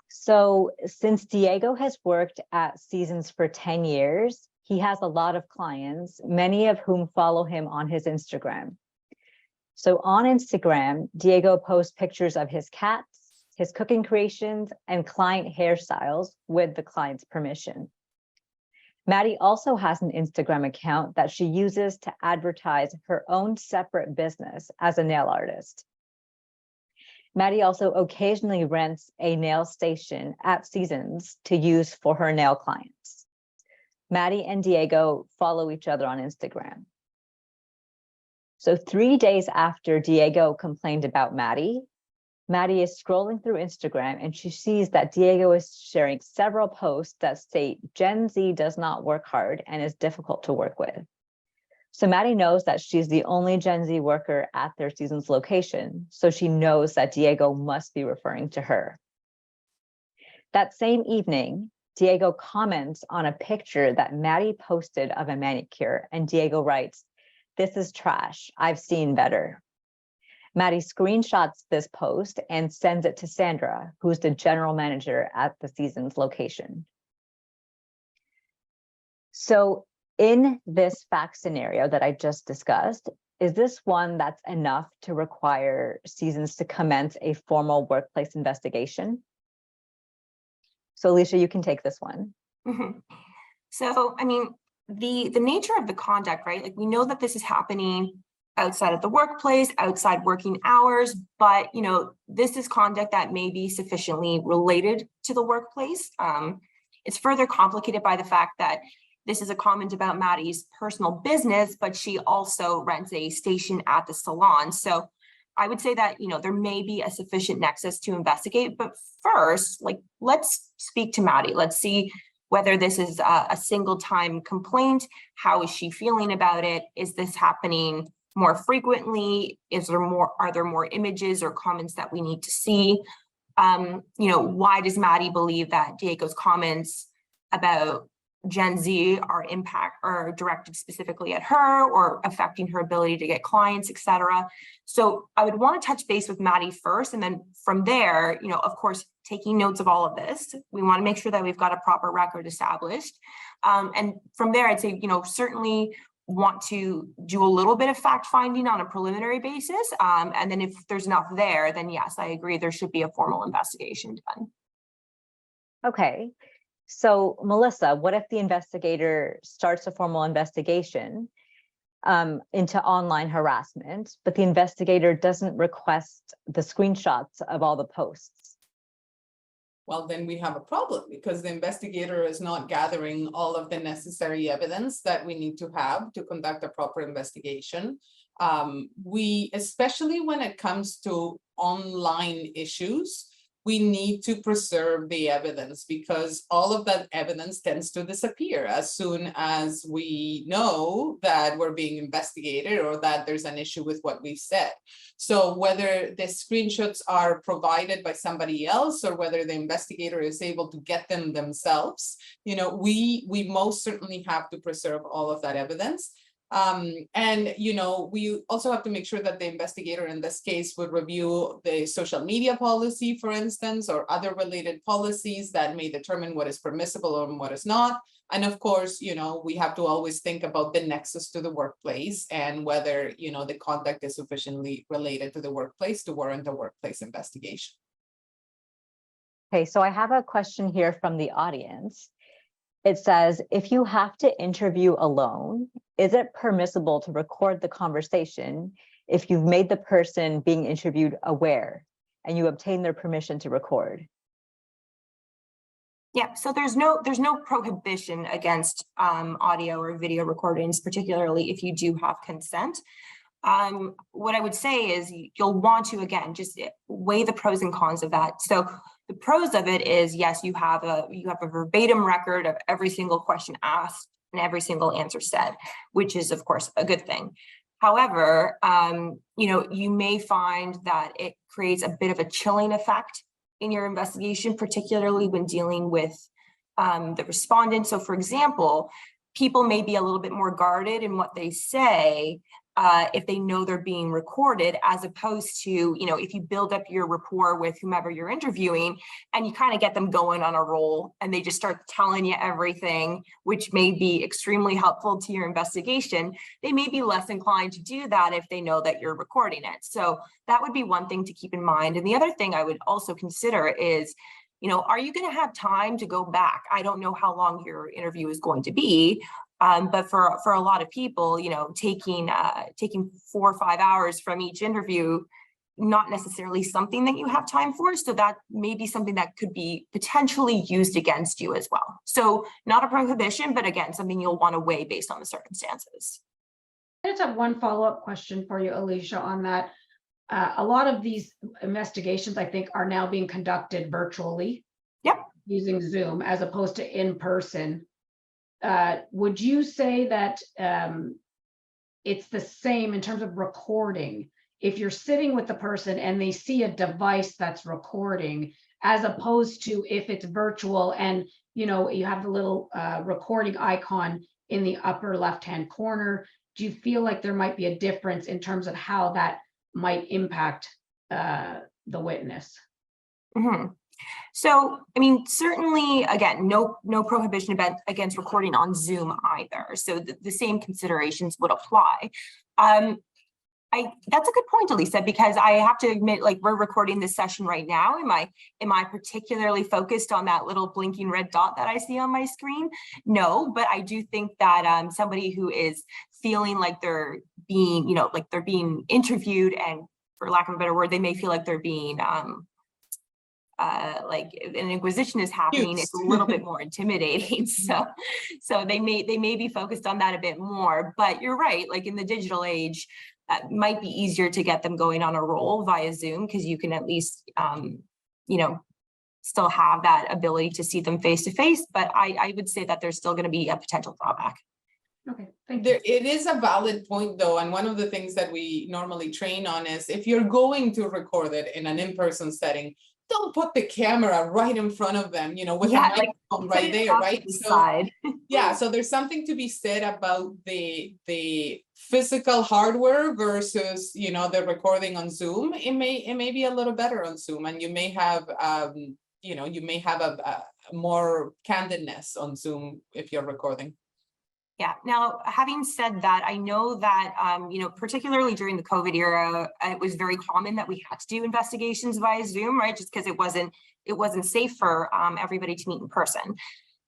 So since Diego has worked at Seasons for 10 years, he has a lot of clients, many of whom follow him on his Instagram. So on Instagram, Diego posts pictures of his cats, his cooking creations, and client hairstyles with the client's permission. Maddie also has an Instagram account that she uses to advertise her own separate business as a nail artist. Maddie also occasionally rents a nail station at Seasons to use for her nail clients. Maddie and Diego follow each other on Instagram. So 3 days after Diego complained about Maddie, Maddie is scrolling through Instagram and she sees that Diego is sharing several posts that state Gen Z does not work hard and is difficult to work with. So Maddie knows that she's the only Gen Z worker at their Seasons location, so she knows that Diego must be referring to her. That same evening, Diego comments on a picture that Maddie posted of a manicure, and Diego writes, "This is trash. I've seen better." Maddie screenshots this post and sends it to Sandra, who's the general manager at the Seasons location. So in this fact scenario that I just discussed, is this one that's enough to require Seasons to commence a formal workplace investigation? So Alicia, you can take this one. Mhm. So, I mean, the nature of the conduct, right? Like we know that this is happening outside of the workplace, outside working hours, but this is conduct that may be sufficiently related to the workplace. It's further complicated by the fact that this is a comment about Maddie's personal business, but she also rents a station at the salon. So I would say that, there may be a sufficient nexus to investigate, but first, like, let's speak to Maddie. Let's see whether this is a single time complaint. How is she feeling about it? Is this happening more frequently? Are there more images or comments that we need to see? Why does Maddie believe that Diego's comments about Gen Z are directed specifically at her or affecting her ability to get clients, etc. So I would want to touch base with Maddie first, and then from there, of course, taking notes of all of this, we want to make sure that we've got a proper record established. And from there, I'd say, certainly want to do a little bit of fact finding on a preliminary basis. And then if there's enough there, then yes, I agree, there should be a formal investigation done. Okay. So Melissa, what if the investigator starts a formal investigation into online harassment, but the investigator doesn't request the screenshots of all the posts? Well, then we have a problem because the investigator is not gathering all of the necessary evidence that we need to have to conduct a proper investigation. Especially when it comes to online issues, we need to preserve the evidence because all of that evidence tends to disappear as soon as we know that we're being investigated or that there's an issue with what we've said. So whether the screenshots are provided by somebody else or whether the investigator is able to get them themselves, we most certainly have to preserve all of that evidence. We also have to make sure that the investigator in this case would review the social media policy, for instance, or other related policies that may determine what is permissible and what is not. And of course, we have to always think about the nexus to the workplace and whether, the conduct is sufficiently related to the workplace to warrant a workplace investigation. Okay, so I have a question here from the audience. It says, if you have to interview alone, is it permissible to record the conversation if you've made the person being interviewed aware and you obtain their permission to record? Yeah, so there's no prohibition against audio or video recordings, particularly if you do have consent. What I would say is you'll want to, again, just weigh the pros and cons of that. So the pros of it is, yes, you have a verbatim record of every single question asked and every single answer said, which is of course a good thing. However, you may find that it creates a bit of a chilling effect in your investigation, particularly when dealing with the respondent. So for example, people may be a little bit more guarded in what they say if they know they're being recorded, as opposed to, if you build up your rapport with whomever you're interviewing and you kind of get them going on a roll and they just start telling you everything, which may be extremely helpful to your investigation, they may be less inclined to do that if they know that you're recording it. So that would be one thing to keep in mind. And the other thing I would also consider is, are you going to have time to go back? I don't know how long your interview is going to be. But for a lot of people, taking 4 or 5 hours from each interview, not necessarily something that you have time for. So that may be something that could be potentially used against you as well. So not a prohibition, but again, something you'll want to weigh based on the circumstances. I just have one follow-up question for you, Alicia, on that. A lot of these investigations, I think, are now being conducted virtually. Yep. Using Zoom as opposed to in person. Would you say that it's the same in terms of recording if you're sitting with the person and they see a device that's recording, as opposed to if it's virtual and you have the little recording icon in the upper left-hand corner? Do you feel like there might be a difference in terms of how that might impact the witness? Mm-hmm. So, I mean, certainly, again, no prohibition against recording on Zoom either. So the same considerations would apply. That's a good point, Elisa, because I have to admit, like, we're recording this session right now. Am I particularly focused on that little blinking red dot that I see on my screen? No, but I do think that somebody who is feeling like they're being, like they're being interviewed, and for lack of a better word, they may feel like they're being like an inquisition is happening, it's a little bit more intimidating. So they may be focused on that a bit more, but you're right, like in the digital age, it might be easier to get them going on a roll via Zoom, because you can at least still have that ability to see them face to face. But I would say that there's still going to be a potential drawback. Okay, thank you. It is a valid point though, and one of the things that we normally train on is if you're going to record it in an in-person setting, don't put the camera right in front of them, with the microphone right there, right? So yeah, so there's something to be said about the physical hardware versus the recording on Zoom. It may be a little better on Zoom, and you may have a more candidness on Zoom if you're recording. Yeah. Now, having said that, I know that, particularly during the COVID era, it was very common that we had to do investigations via Zoom, right? Just because it wasn't safe for everybody to meet in person.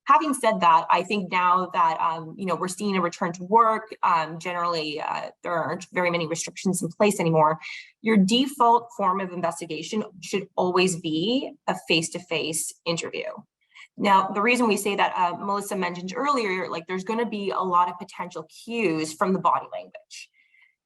Having said that, I think now that, we're seeing a return to work, generally, there aren't very many restrictions in place anymore. Your default form of investigation should always be a face-to-face interview. Now, the reason we say that, Melissa mentioned earlier, like there's going to be a lot of potential cues from the body language.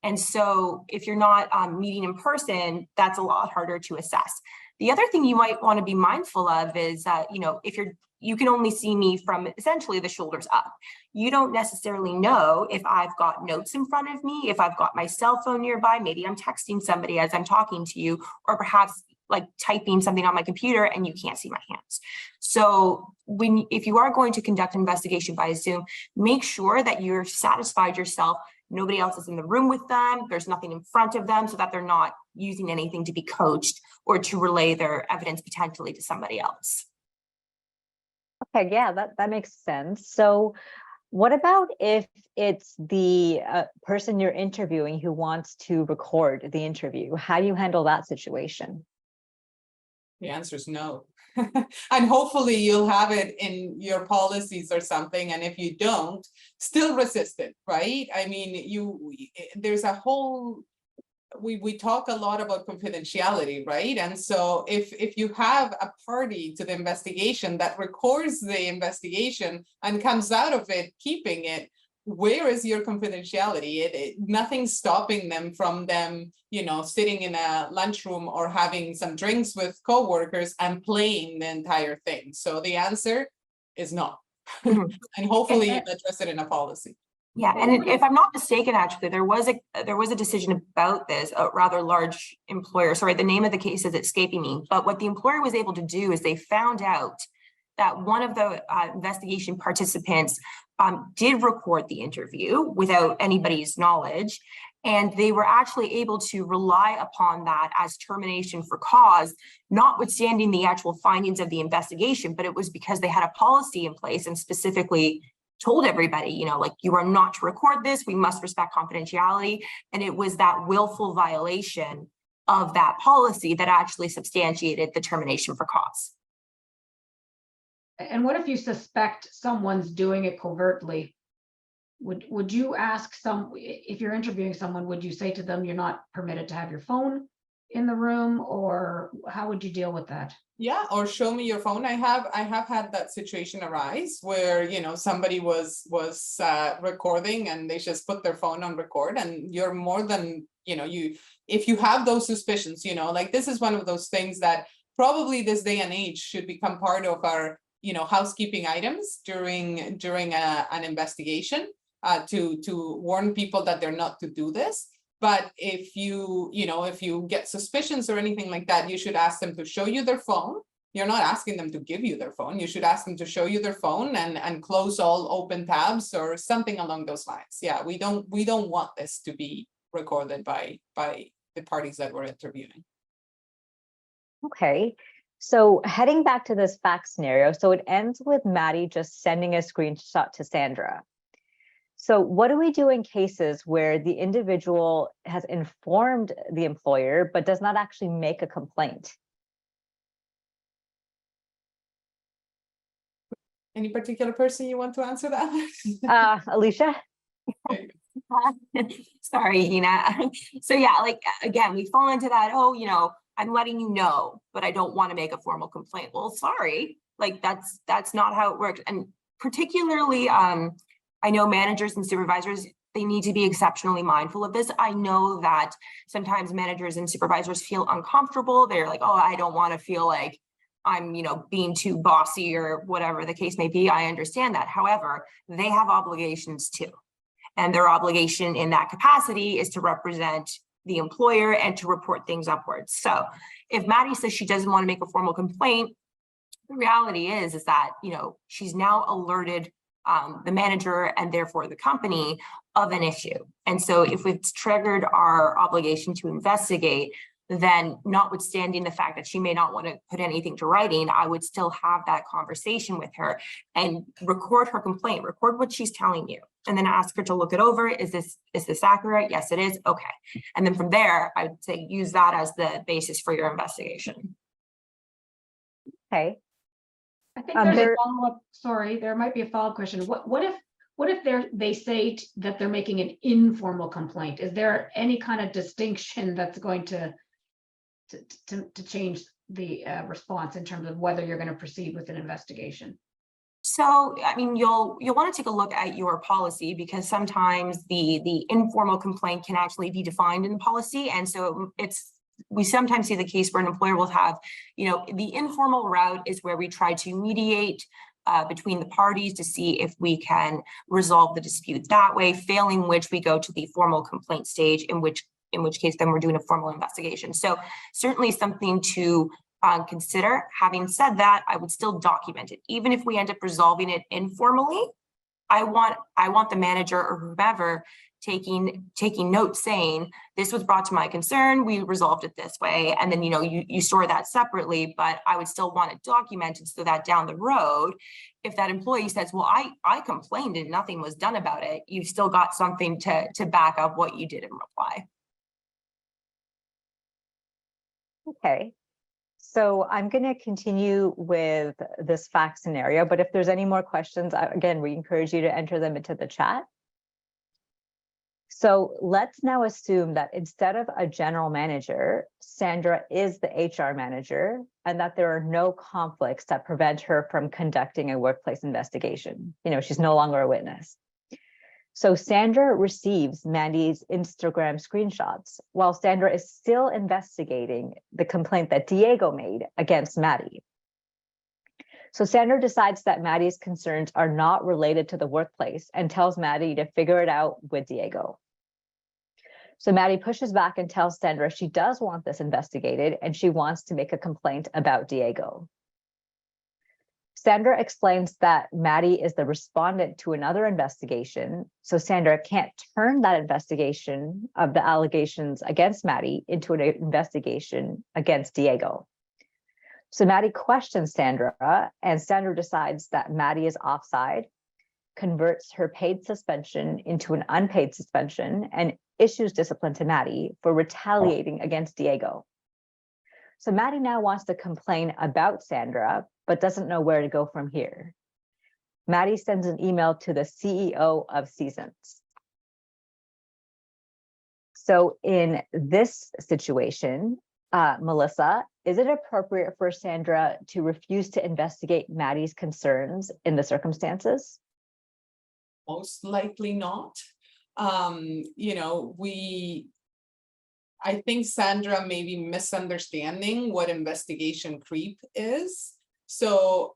And so if you're not meeting in person, that's a lot harder to assess. The other thing you might want to be mindful of is, if you can only see me from essentially the shoulders up. You don't necessarily know if I've got notes in front of me, if I've got my cell phone nearby, maybe I'm texting somebody as I'm talking to you, or perhaps like typing something on my computer and you can't see my hands. So if you are going to conduct an investigation via Zoom, make sure that you're satisfied yourself. Nobody else is in the room with them. There's nothing in front of them, so that they're not using anything to be coached or to relay their evidence potentially to somebody else. Okay, yeah, that makes sense. So what about if it's the person you're interviewing who wants to record the interview? How do you handle that situation? The answer is no. And hopefully you'll have it in your policies or something. And if you don't, still resist it, right? I mean, there's a whole, we talk a lot about confidentiality, right? And so if you have a party to the investigation that records the investigation and comes out of it keeping it, where is your confidentiality? Nothing's stopping them from sitting in a lunchroom or having some drinks with coworkers and playing the entire thing. So the answer is no. And hopefully you address it in a policy. Yeah, and if I'm not mistaken, actually, there was a decision about this, a rather large employer. Sorry, the name of the case is escaping me. But what the employer was able to do is they found out that one of the investigation participants did record the interview without anybody's knowledge, and they were actually able to rely upon that as termination for cause, notwithstanding the actual findings of the investigation. But it was because they had a policy in place and specifically told everybody, like, you are not to record this, we must respect confidentiality. And it was that willful violation of that policy that actually substantiated the termination for cause. And what if you suspect someone's doing it covertly? Would you ask if you're interviewing someone, would you say to them, you're not permitted to have your phone in the room, or how would you deal with that? Yeah, or show me your phone. I have had that situation arise where somebody was recording and they just put their phone on record, and you're more than if you have those suspicions, like, this is one of those things that probably this day and age should become part of our housekeeping items during an investigation, to warn people that they're not to do this. But if you get suspicions or anything like that, you should ask them to show you their phone. You're not asking them to give you their phone. You should ask them to show you their phone and close all open tabs or something along those lines. Yeah, we don't want this to be recorded by the parties that we're interviewing. Okay. So heading back to this fact scenario, so it ends with Maddie just sending a screenshot to Sandra. So what do we do in cases where the individual has informed the employer but does not actually make a complaint? Any particular person you want to answer that? Alicia? Sorry, Hina. So yeah, like, again, we fall into that, oh, I'm letting you know, but I don't want to make a formal complaint. Well, sorry, like that's not how it works. And particularly, I know managers and supervisors, they need to be exceptionally mindful of this. I know that sometimes managers and supervisors feel uncomfortable. They're like, oh, I don't want to feel like I'm, being too bossy or whatever the case may be. I understand that. However, they have obligations too. And their obligation in that capacity is to represent the employer and to report things upwards. So if Maddie says she doesn't want to make a formal complaint, the reality is that, she's now alerted the manager and therefore the company of an issue. And so if it's triggered our obligation to investigate, then notwithstanding the fact that she may not want to put anything to writing, I would still have that conversation with her and record her complaint, record what she's telling you, and then ask her to look it over. Is this accurate? Yes, it is. Okay. And then from there, I would say use that as the basis for your investigation. Okay. I think there's a follow-up. Sorry, there might be a follow-up question. What if they say that they're making an informal complaint? Is there any kind of distinction that's going to change the response in terms of whether you're going to proceed with an investigation? So, I mean, you'll want to take a look at your policy, because sometimes the informal complaint can actually be defined in the policy. And so we sometimes see the case where an employer will have, the informal route is where we try to mediate between the parties to see if we can resolve the dispute that way, failing which we go to the formal complaint stage, in which case then we're doing a formal investigation. So certainly something to consider. Having said that, I would still document it. Even if we end up resolving it informally, I want the manager or whomever taking notes saying, this was brought to my concern, we resolved it this way. And then, you store that separately, but I would still want it documented so that down the road, if that employee says, well, I complained and nothing was done about it, you've still got something to back up what you did in reply. Okay. So I'm going to continue with this fact scenario, but if there's any more questions, again, we encourage you to enter them into the chat. So let's now assume that instead of a general manager, Sandra is the HR manager, and that there are no conflicts that prevent her from conducting a workplace investigation. She's no longer a witness. So Sandra receives Mandy's Instagram screenshots while Sandra is still investigating the complaint that Diego made against Maddie. So Sandra decides that Maddie's concerns are not related to the workplace and tells Maddie to figure it out with Diego. So Maddie pushes back and tells Sandra she does want this investigated and she wants to make a complaint about Diego. Sandra explains that Maddie is the respondent to another investigation, so Sandra can't turn that investigation of the allegations against Maddie into an investigation against Diego. So Maddie questions Sandra, and Sandra decides that Maddie is offside, converts her paid suspension into an unpaid suspension, and issues discipline to Maddie for retaliating against Diego. So Maddie now wants to complain about Sandra, but doesn't know where to go from here. Maddie sends an email to the CEO of Seasons. So in this situation, Melissa, is it appropriate for Sandra to refuse to investigate Maddie's concerns in the circumstances? Most likely not. I think Sandra may be misunderstanding what investigation creep is. So,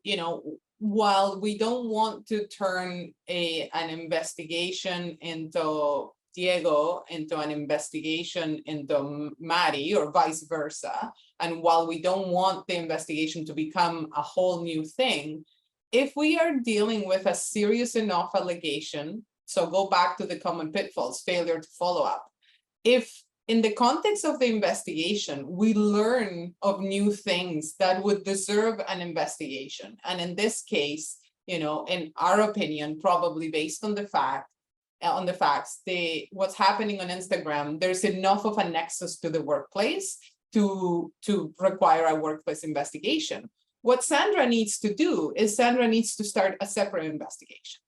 while we don't want to turn an investigation into Diego into an investigation into Maddie or vice versa, and while we don't want the investigation to become a whole new thing, if we are dealing with a serious enough allegation, so go back to the common pitfalls, failure to follow up. If in the context of the investigation, we learn of new things that would deserve an investigation. And in this case, in our opinion, probably based on the fact on the facts. What's happening on Instagram, there's enough of a nexus to the workplace to require a workplace investigation. What Sandra needs to do is Sandra needs to start a separate investigation.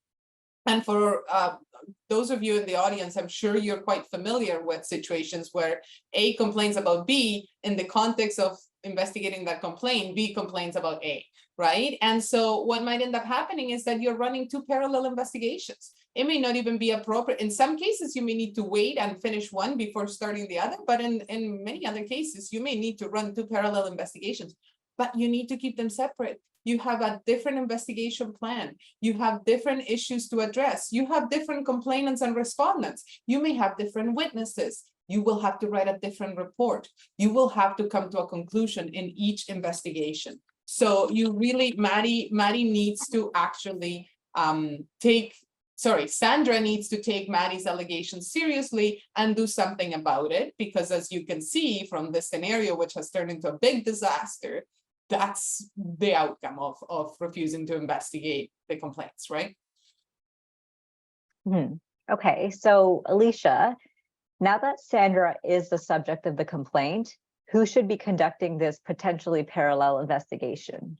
And for those of you in the audience, I'm sure you're quite familiar with situations where A complains about B in the context of investigating that complaint, B complains about A, right? And so what might end up happening is that you're running two parallel investigations. It may not even be appropriate. In some cases, you may need to wait and finish one before starting the other, but in many other cases, you may need to run two parallel investigations, but you need to keep them separate. You have a different investigation plan. You have different issues to address. You have different complainants and respondents. You may have different witnesses. You will have to write a different report. You will have to come to a conclusion in each investigation. So you really, Maddie needs to actually Sandra needs to take Maddie's allegations seriously and do something about it, because as you can see from this scenario, which has turned into a big disaster, that's the outcome of refusing to investigate the complaints, right? Okay, so Alicia, now that Sandra is the subject of the complaint, who should be conducting this potentially parallel investigation?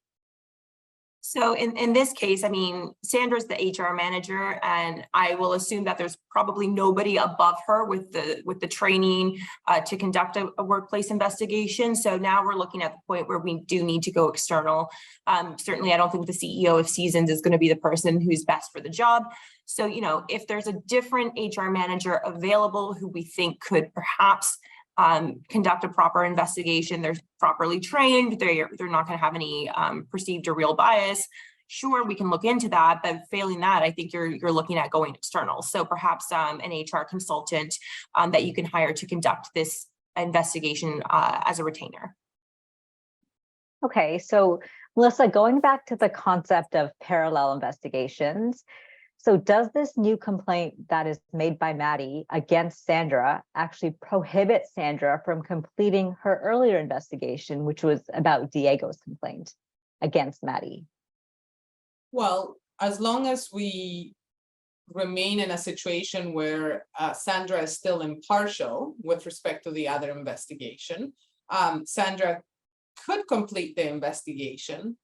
So in this case, I mean, Sandra's the HR manager, and I will assume that there's probably nobody above her with the training to conduct a workplace investigation. So now we're looking at the point where we do need to go external. Certainly, I don't think the CEO of Seasons is going to be the person who's best for the job. So, you know, if there's a different HR manager available who we think could perhaps conduct a proper investigation, they're properly trained, they're not going to have any perceived or real bias, sure, we can look into that. But failing that, I think you're looking at going external. So perhaps an HR consultant that you can hire to conduct this investigation as a retainer. Okay, so Melissa, going back to the concept of parallel investigations, so does this new complaint that is made by Maddie against Sandra actually prohibit Sandra from completing her earlier investigation, which was about Diego's complaint against Maddie? Well, as long as we remain in a situation where Sandra is still impartial with respect to the other investigation, Sandra could complete the investigation.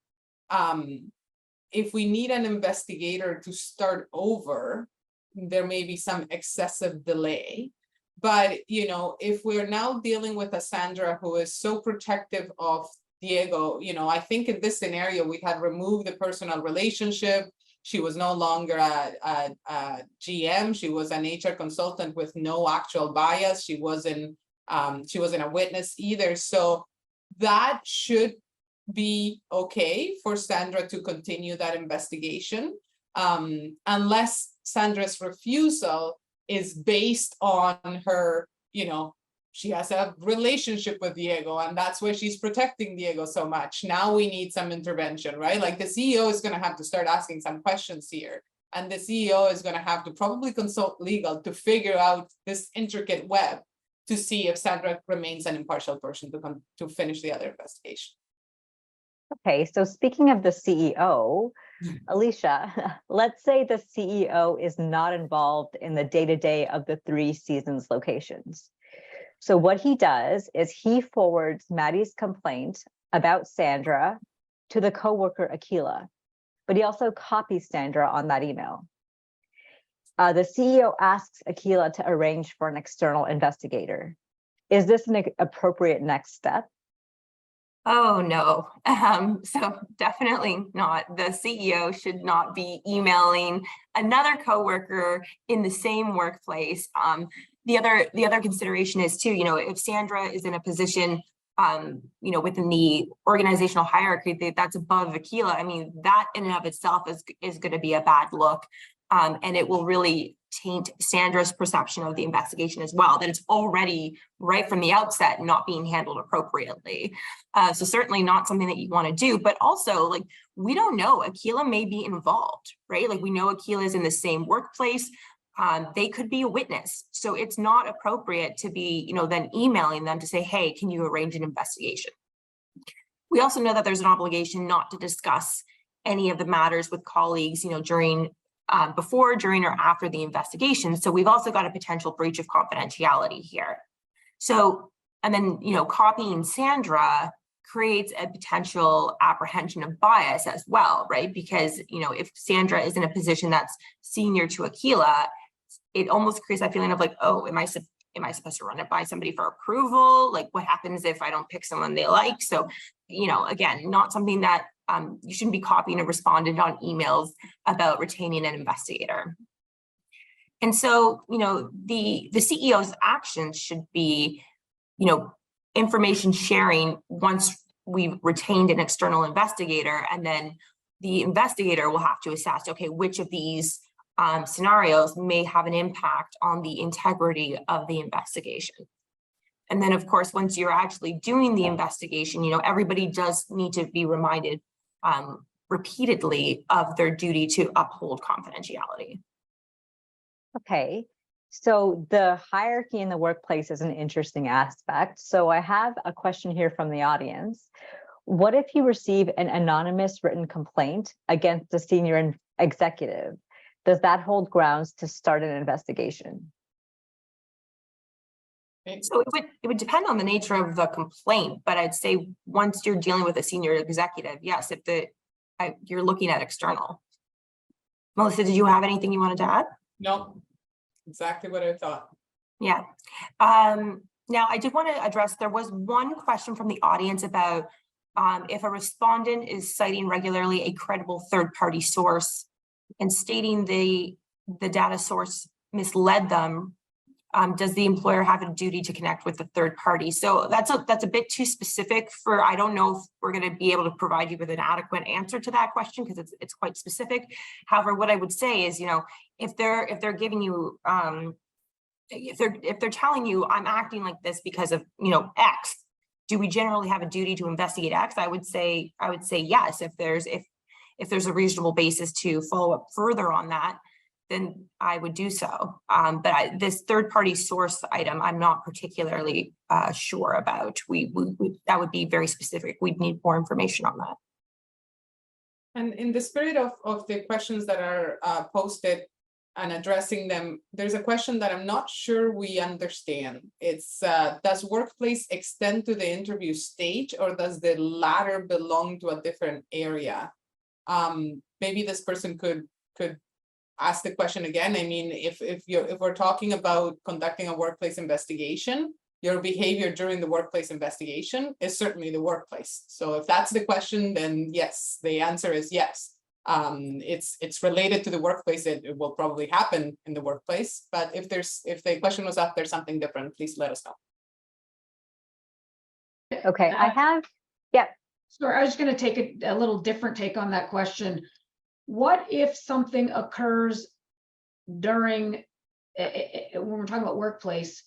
If we need an investigator to start over, there may be some excessive delay. But, you know, if we're now dealing with a Sandra who is so protective of Diego, you know, I think in this scenario, we had removed the personal relationship. She was no longer a GM. She was an HR consultant with no actual bias. She wasn't a witness either. So that should be okay for Sandra to continue that investigation, unless Sandra's refusal is based on her, you know, she has a relationship with Diego and that's why she's protecting Diego so much. Now we need some intervention, right? Like the CEO is going to have to start asking some questions here, and the CEO is going to have to probably consult legal to figure out this intricate web to see if Sandra remains an impartial person to finish the other investigation. Okay, so speaking of the CEO, Alicia, let's say the CEO is not involved in the day-to-day of the 3 Seasons locations. So what he does is he forwards Maddie's complaint about Sandra to the coworker Aquila, but he also copies Sandra on that email. The CEO asks Aquila to arrange for an external investigator. Is this an appropriate next step? Oh, no. So definitely not. The CEO should not be emailing another coworker in the same workplace. The other consideration is too, you know, if Sandra is in a position, you know, within the organizational hierarchy that's above Aquila, I mean, that in and of itself is going to be a bad look. And it will really taint Sandra's perception of the investigation as well, that it's already right from the outset not being handled appropriately. So certainly not something that you want to do, but also like, we don't know, Aquila may be involved, right? Like we know Aquila is in the same workplace. They could be a witness. So it's not appropriate to be, you know, then emailing them to say, hey, can you arrange an investigation? We also know that there's an obligation not to discuss any of the matters with colleagues, you know, during before, during, or after the investigation. So we've also got a potential breach of confidentiality here. So, and then, copying Sandra creates a potential apprehension of bias as well, right? Because, if Sandra is in a position that's senior to Akila, it almost creates that feeling of like, oh, am I supposed to run it by somebody for approval? Like, what happens if I don't pick someone they like? So, again, not something that you shouldn't be copying a respondent on emails about retaining an investigator. And so, the CEO's actions should be, information sharing once we've retained an external investigator, and then the investigator will have to assess, okay, which of these scenarios may have an impact on the integrity of the investigation. And then, of course, once you're actually doing the investigation, everybody does need to be reminded repeatedly of their duty to uphold confidentiality. Okay, so the hierarchy in the workplace is an interesting aspect. So I have a question here from the audience. What if you receive an anonymous written complaint against a senior executive? Does that hold grounds to start an investigation? So it would depend on the nature of the complaint, but I'd say once you're dealing with a senior executive, yes, if you're looking at external. Melissa, did you have anything you wanted to add? No, exactly what I thought. Yeah. Now I did want to address, there was one question from the audience about if a respondent is citing regularly a credible third-party source and stating the data source misled them, does the employer have a duty to connect with the third party? So that's a bit too specific for, I don't know if we're going to be able to provide you with an adequate answer to that question because it's quite specific. However, what I would say is, if they're giving you, if they're telling you I'm acting like this because of, X, do we generally have a duty to investigate X? I would say yes. If there's a reasonable basis to follow up further on that, then I would do so. But this third-party source item, I'm not particularly sure about. That would be very specific. We'd need more information on that. And in the spirit of the questions that are posted and addressing them, there's a question that I'm not sure we understand. It's, does workplace extend to the interview stage, or does the latter belong to a different area? Maybe this person could ask the question again. I mean, if we're talking about conducting a workplace investigation, your behavior during the workplace investigation is certainly the workplace. So if that's the question, then yes, the answer is yes. It's related to the workplace. It will probably happen in the workplace. But if the question was up, there's something different, please let us know. Okay, I have, yeah. Sure, I was going to take a little different take on that question. What if something occurs during, when we're talking about workplace,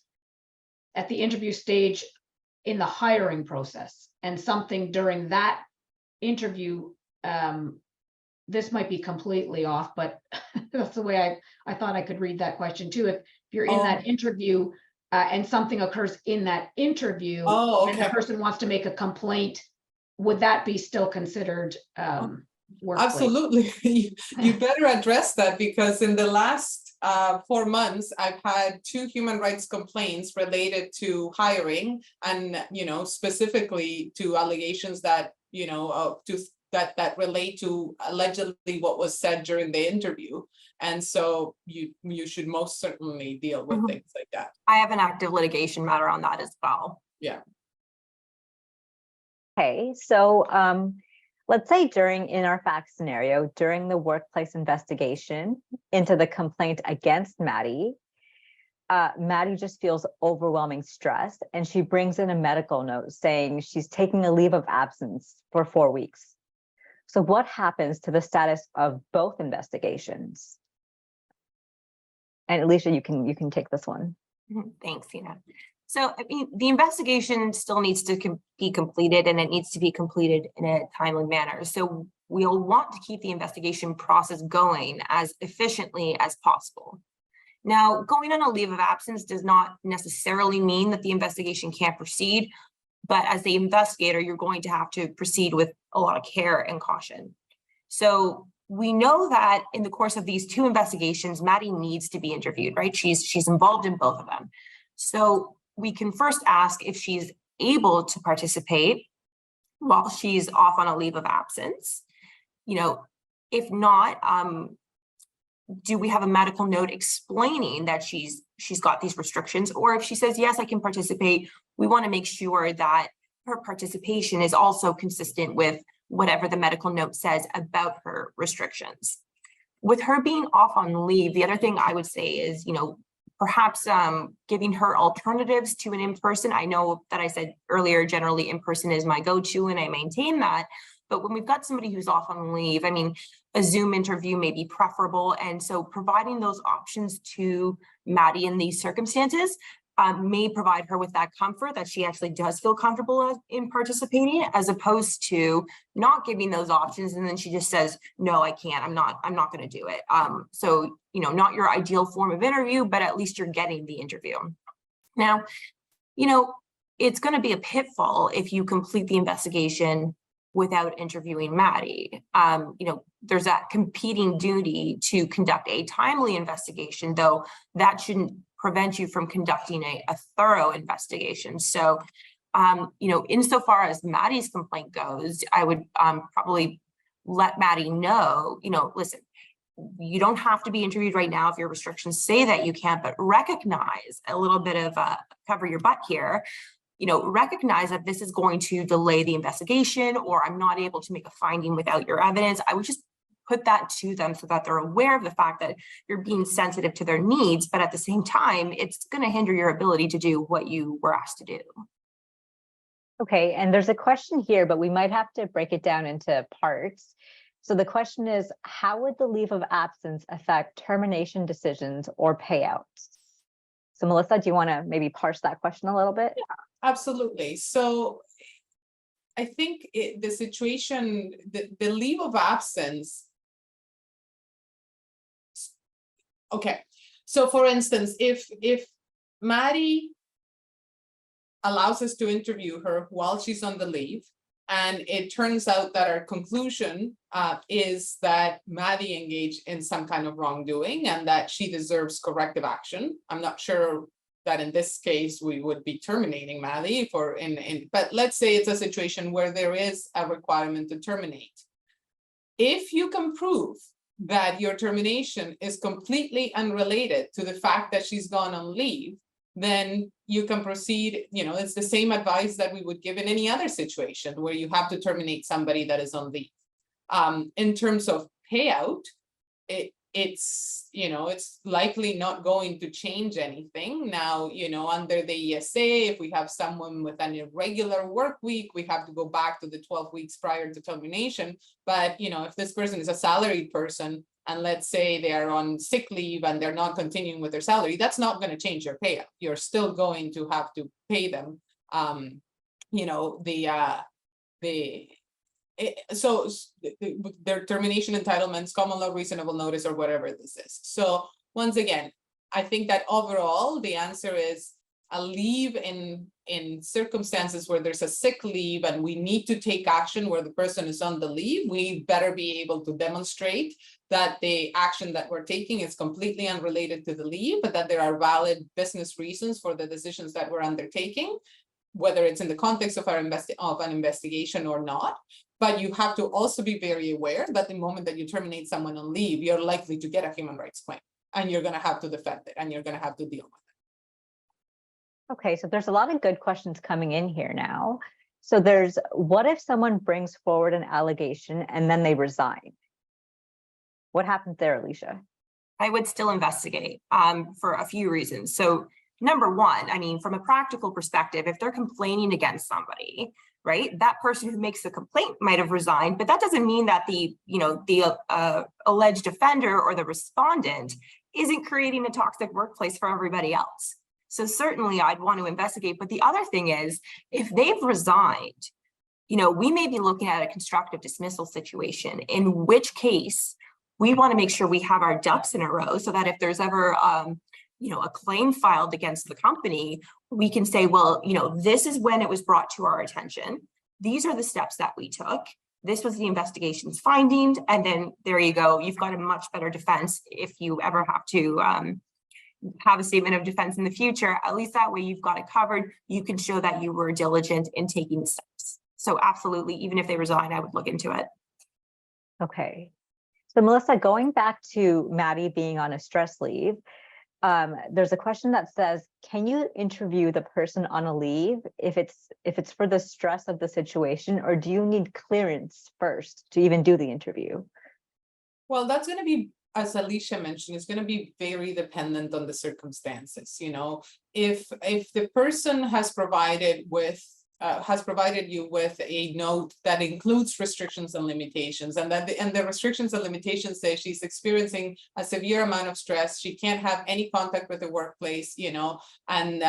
at the interview stage in the hiring process, and something during that interview, this might be completely off, but that's the way I thought I could read that question too. If you're in that interview and something occurs in that interview, and the person wants to make a complaint, would that be still considered workplace? Absolutely. You better address that, because in the last 4 months, I've had 2 human rights complaints related to hiring, and specifically to allegations that that relate to allegedly what was said during the interview. And so you should most certainly deal with things like that. I have an active litigation matter on that as well. Yeah. Okay, so let's say in our fact scenario, during the workplace investigation into the complaint against Maddie, Maddie just feels overwhelming stress, and she brings in a medical note saying she's taking a leave of absence for 4 weeks. So what happens to the status of both investigations? And Alicia, you can take this one. Thanks, Tina. So I mean, the investigation still needs to be completed, and it needs to be completed in a timely manner. So we'll want to keep the investigation process going as efficiently as possible. Now, going on a leave of absence does not necessarily mean that the investigation can't proceed, but as the investigator, you're going to have to proceed with a lot of care and caution. So we know that in the course of these 2 investigations, Maddie needs to be interviewed, right? She's involved in both of them. So we can first ask if she's able to participate while she's off on a leave of absence. You know, if not, do we have a medical note explaining that she's got these restrictions? Or if she says, yes, I can participate, we want to make sure that her participation is also consistent with whatever the medical note says about her restrictions. With her being off on leave, the other thing I would say is, you know, perhaps giving her alternatives to an in-person. I know that I said earlier, generally in-person is my go-to and I maintain that. But when we've got somebody who's off on leave, I mean, a Zoom interview may be preferable. And so providing those options to Maddie in these circumstances may provide her with that comfort that she actually does feel comfortable in participating, as opposed to not giving those options and then she just says, no, I can't, I'm not going to do it. So, you know, not your ideal form of interview, but at least you're getting the interview. Now, you know, it's going to be a pitfall if you complete the investigation without interviewing Maddie. You know, there's that competing duty to conduct a timely investigation, though that shouldn't prevent you from conducting a thorough investigation. So, you know, insofar as Maddie's complaint goes, I would probably let Maddie know, you know, listen, you don't have to be interviewed right now if your restrictions say that you can't, but recognize a little bit of cover your butt here. You know, recognize that this is going to delay the investigation, or I'm not able to make a finding without your evidence. I would just put that to them so that they're aware of the fact that you're being sensitive to their needs, but at the same time, it's going to hinder your ability to do what you were asked to do. Okay, and there's a question here, but we might have to break it down into parts. So the question is, how would the leave of absence affect termination decisions or payouts? So Melissa, do you want to maybe parse that question a little bit? Yeah, absolutely. So I think the situation, the leave of absence. Okay, so for instance, if Maddie allows us to interview her while she's on the leave, and it turns out that our conclusion is that Maddie engaged in some kind of wrongdoing and that she deserves corrective action. I'm not sure that in this case we would be terminating Maddie but let's say it's a situation where there is a requirement to terminate. If you can prove that your termination is completely unrelated to the fact that she's gone on leave, then you can proceed. You know, it's the same advice that we would give in any other situation where you have to terminate somebody that is on leave. In terms of payout, it's, you know, it's likely not going to change anything. Now, you know, under the ESA, if we have someone with an irregular work week, we have to go back to the 12 weeks prior to termination. But, you know, if this person is a salaried person, and let's say they are on sick leave and they're not continuing with their salary, that's not going to change your payout. You're still going to have to pay them, you know, so their termination entitlements, common law reasonable notice, or whatever this is. So once again, I think that overall the answer is a leave in circumstances where there's a sick leave and we need to take action where the person is on the leave. We better be able to demonstrate that the action that we're taking is completely unrelated to the leave, but that there are valid business reasons for the decisions that we're undertaking, whether it's in the context of an investigation or not. But you have to also be very aware that the moment that you terminate someone on leave, you're likely to get a human rights claim, and you're going to have to defend it, and you're going to have to deal with it. Okay, so there's a lot of good questions coming in here now. So there's, what if someone brings forward an allegation and then they resign? What happens there, Alicia? I would still investigate for a few reasons. So number one, I mean, from a practical perspective, if they're complaining against somebody, right, that person who makes the complaint might have resigned, but that doesn't mean that the alleged offender or the respondent isn't creating a toxic workplace for everybody else. So certainly I'd want to investigate. But the other thing is, if they've resigned, you know, we may be looking at a constructive dismissal situation, in which case we want to make sure we have our ducks in a row so that if there's ever you know, a claim filed against the company, we can say, well, you know, this is when it was brought to our attention. These are the steps that we took. this was the investigation's findings, and then there you go. You've got a much better defense if you ever have to have a statement of defense in the future. At least that way you've got it covered. You can show that you were diligent in taking the steps. So absolutely, even if they resign, I would look into it. Okay. So Melissa, going back to Maddie being on a stress leave, there's a question that says, can you interview the person on a leave if it's for the stress of the situation, or do you need clearance first to even do the interview? Well, that's going to be, as Alicia mentioned, it's going to be very dependent on the circumstances. You know, if the person has provided you with a note that includes restrictions and limitations, and the restrictions and limitations say she's experiencing a severe amount of stress, she can't have any contact with the workplace, you know, and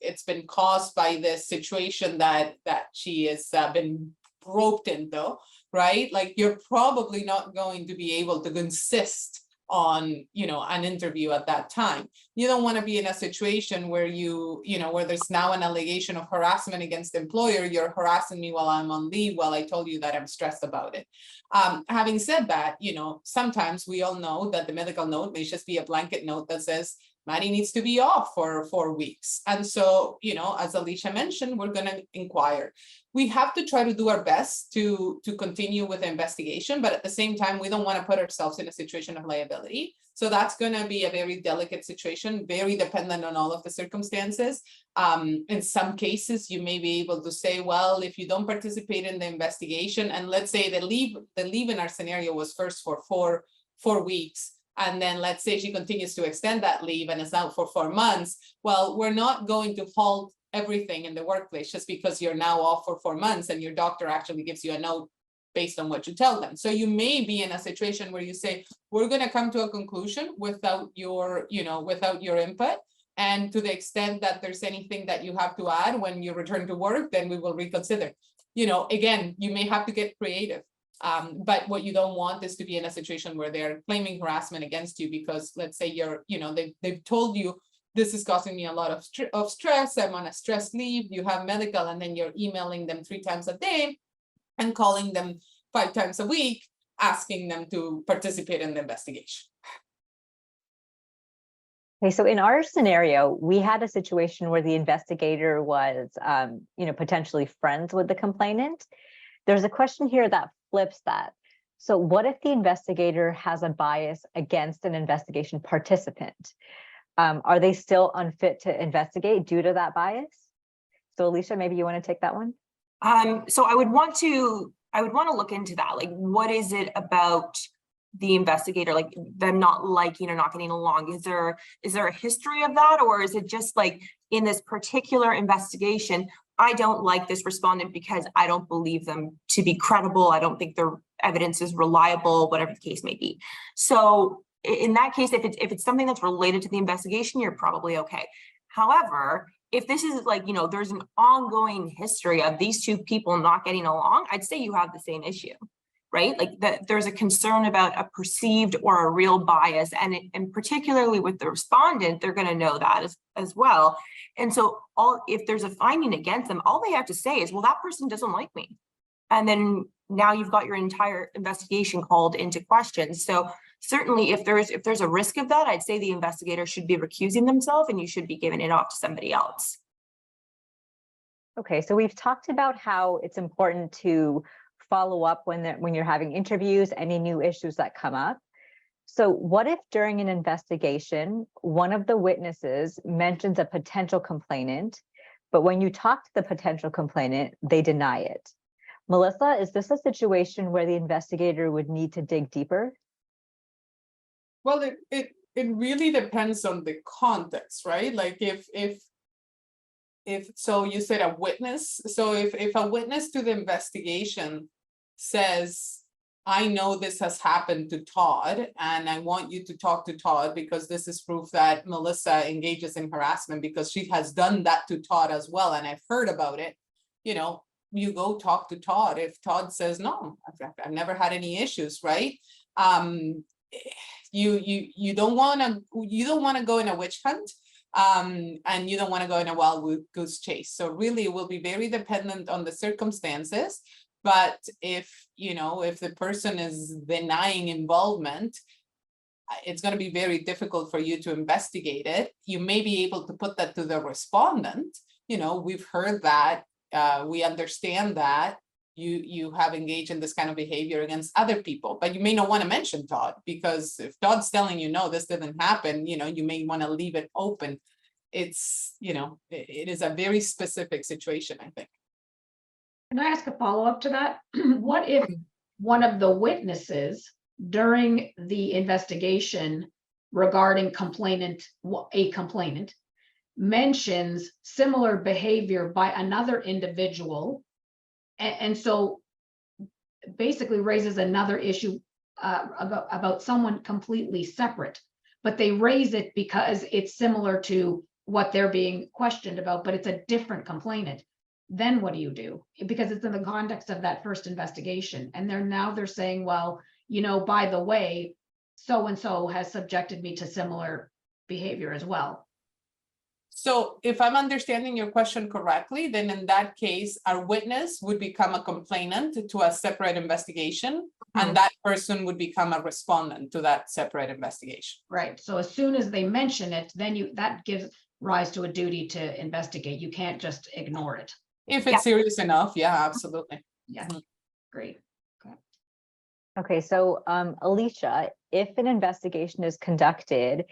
it's been caused by this situation that she has been roped into, right? Like, you're probably not going to be able to insist on, you know, an interview at that time. You don't want to be in a situation where where there's now an allegation of harassment against the employer. You're harassing me while I'm on leave, while I told you that I'm stressed about it. Having said that, you know, sometimes we all know that the medical note may just be a blanket note that says Maddie needs to be off for 4 weeks. And so, you know, as Alicia mentioned, we're going to inquire. We have to try to do our best to continue with the investigation, but at the same time, we don't want to put ourselves in a situation of liability. So that's going to be a very delicate situation, very dependent on all of the circumstances. In some cases, you may be able to say, well, if you don't participate in the investigation, and let's say the leave in our scenario was first for four weeks, and then let's say she continues to extend that leave and is out for 4 months, well, we're not going to halt everything in the workplace just because you're now off for 4 months and your doctor actually gives you a note based on what you tell them. So you may be in a situation where you say, we're going to come to a conclusion without your input. And to the extent that there's anything that you have to add when you return to work, then we will reconsider. You know, again, you may have to get creative. But what you don't want is to be in a situation where they're claiming harassment against you because, let's say, they've told you this is causing me a lot of stress. I'm on a stress leave. You have medical, and then you're emailing them 3 times a day and calling them 5 times a week, asking them to participate in the investigation. Okay, so in our scenario, we had a situation where the investigator was, potentially friends with the complainant. There's a question here that flips that. So what if the investigator has a bias against an investigation participant? Are they still unfit to investigate due to that bias? So Alicia, maybe you want to take that one? So I would want to look into that. Like, what is it about the investigator, like them not liking or not getting along? Is there a history of that, or is it just like in this particular investigation, I don't like this respondent because I don't believe them to be credible. I don't think their evidence is reliable, whatever the case may be. So in that case, if it's something that's related to the investigation, you're probably okay. However, if this is like, there's an ongoing history of these 2 people not getting along, I'd say you have the same issue, right? Like that there's a concern about a perceived or a real bias, and particularly with the respondent, they're going to know that as well. And so if there's a finding against them, all they have to say is, well, that person doesn't like me. And then now you've got your entire investigation called into question. So certainly if there's a risk of that, I'd say the investigator should be recusing themselves and you should be giving it off to somebody else. Okay, so we've talked about how it's important to follow up when you're having interviews, any new issues that come up. So what if during an investigation, one of the witnesses mentions a potential complainant, but when you talk to the potential complainant, they deny it? Melissa, is this a situation where the investigator would need to dig deeper? Well, it really depends on the context, right? Like if so you said a witness. So if a witness to the investigation says, I know this has happened to Todd, and I want you to talk to Todd because this is proof that Melissa engages in harassment because she has done that to Todd as well, and I've heard about it, you go talk to Todd. If Todd says, no, I've never had any issues, right? You don't want to go in a witch hunt, and you don't want to go in a wild goose chase. So really, it will be very dependent on the circumstances. But if, if the person is denying involvement, it's going to be very difficult for you to investigate it. You may be able to put that to the respondent. We've heard that, we understand that you have engaged in this kind of behavior against other people, but you may not want to mention Todd, because if Todd's telling you, no, this didn't happen, you may want to leave it open. It's, it is a very specific situation, I think. Can I ask a follow-up to that? What if one of the witnesses during the investigation regarding a complainant mentions similar behavior by another individual, and so basically raises another issue about someone completely separate, but they raise it because it's similar to what they're being questioned about, but it's a different complainant? Then what do you do? Because it's in the context of that first investigation, and they're saying, well, by the way, so-and-so has subjected me to similar behavior as well. So if I'm understanding your question correctly, then in that case, our witness would become a complainant to a separate investigation, and that person would become a respondent to that separate investigation. Right. So as soon as they mention it, then that gives rise to a duty to investigate. You can't just ignore it. If it's serious enough, yeah, absolutely. Yeah, great. Okay, so Alicia, if an investigation is conducted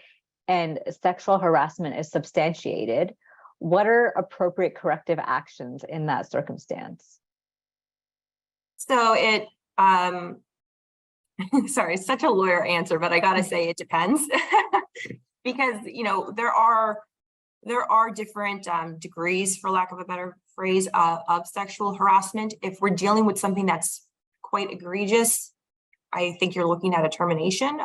and sexual harassment is substantiated, what are appropriate corrective actions in that circumstance? So it, sorry, it's such a lawyer answer, but I gotta say it depends. Because, there are different degrees, for lack of a better phrase, of sexual harassment. If we're dealing with something that's quite egregious, I think you're looking at a termination.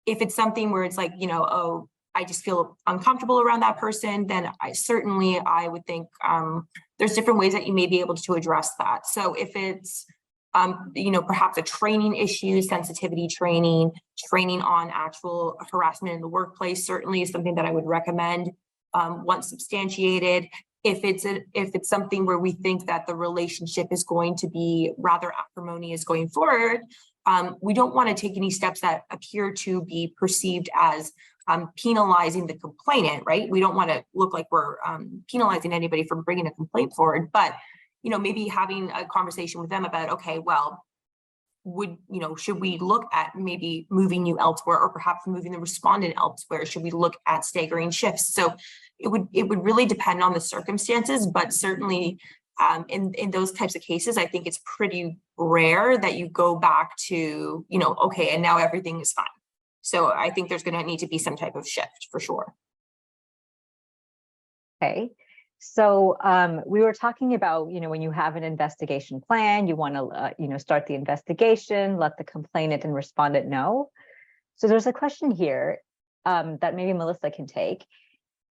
If it's something where it's like, oh, I just feel uncomfortable around that person, then I would think there's different ways that you may be able to address that. So if it's, perhaps a training issue, sensitivity training on actual harassment in the workplace certainly is something that I would recommend once substantiated. If it's something where we think that the relationship is going to be rather acrimonious going forward, we don't want to take any steps that appear to be perceived as penalizing the complainant, right? We don't want to look like we're penalizing anybody for bringing a complaint forward, but maybe having a conversation with them about, okay, well, should we look at maybe moving you elsewhere, or perhaps moving the respondent elsewhere? Should we look at staggering shifts? So it would really depend on the circumstances, but certainly in those types of cases, I think it's pretty rare that you go back to, okay, and now everything is fine. So I think there's going to need to be some type of shift for sure. Okay. So we were talking about, when you have an investigation plan, you want to, start the investigation, let the complainant and respondent know. So there's a question here that maybe Melissa can take.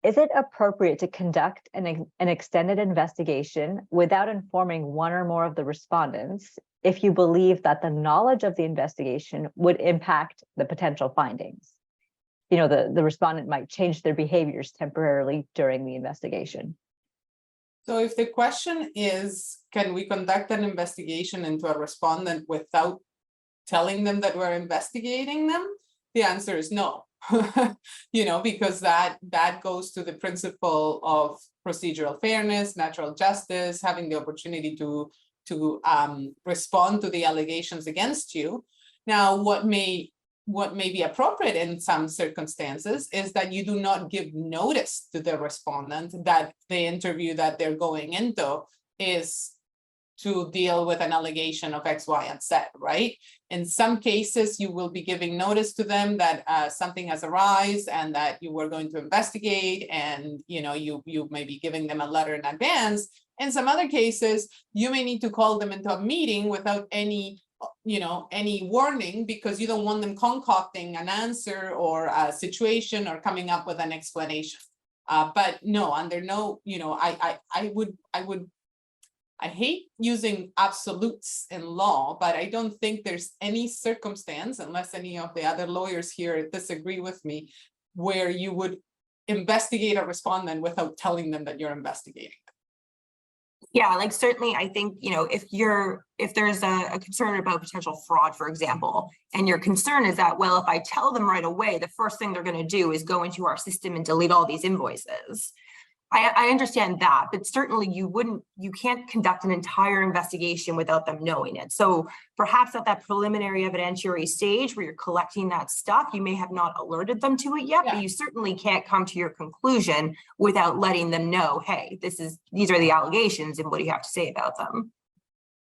Is it appropriate to conduct an extended investigation without informing one or more of the respondents if you believe that the knowledge of the investigation would impact the potential findings? The respondent might change their behaviors temporarily during the investigation. So if the question is, can we conduct an investigation into a respondent without telling them that we're investigating them? The answer is no. Because that goes to the principle of procedural fairness, natural justice, having the opportunity to respond to the allegations against you. Now, what may be appropriate in some circumstances is that you do not give notice to the respondent that the interview that they're going into is to deal with an allegation of X, Y, and Z, right? In some cases, you will be giving notice to them that something has arisen and that you were going to investigate, and you may be giving them a letter in advance. In some other cases, you may need to call them into a meeting without any warning, because you don't want them concocting an answer or a situation or coming up with an explanation. But no, under no, I hate using absolutes in law, but I don't think there's any circumstance, unless any of the other lawyers here disagree with me, where you would investigate a respondent without telling them that you're investigating. Yeah, like certainly, I think, if there's a concern about potential fraud, for example, and your concern is that, well, if I tell them right away, the first thing they're going to do is go into our system and delete all these invoices. I understand that, but certainly you can't conduct an entire investigation without them knowing it. So perhaps at that preliminary evidentiary stage where you're collecting that stuff, you may have not alerted them to it yet, but you certainly can't come to your conclusion without letting them know, hey, these are the allegations and what do you have to say about them?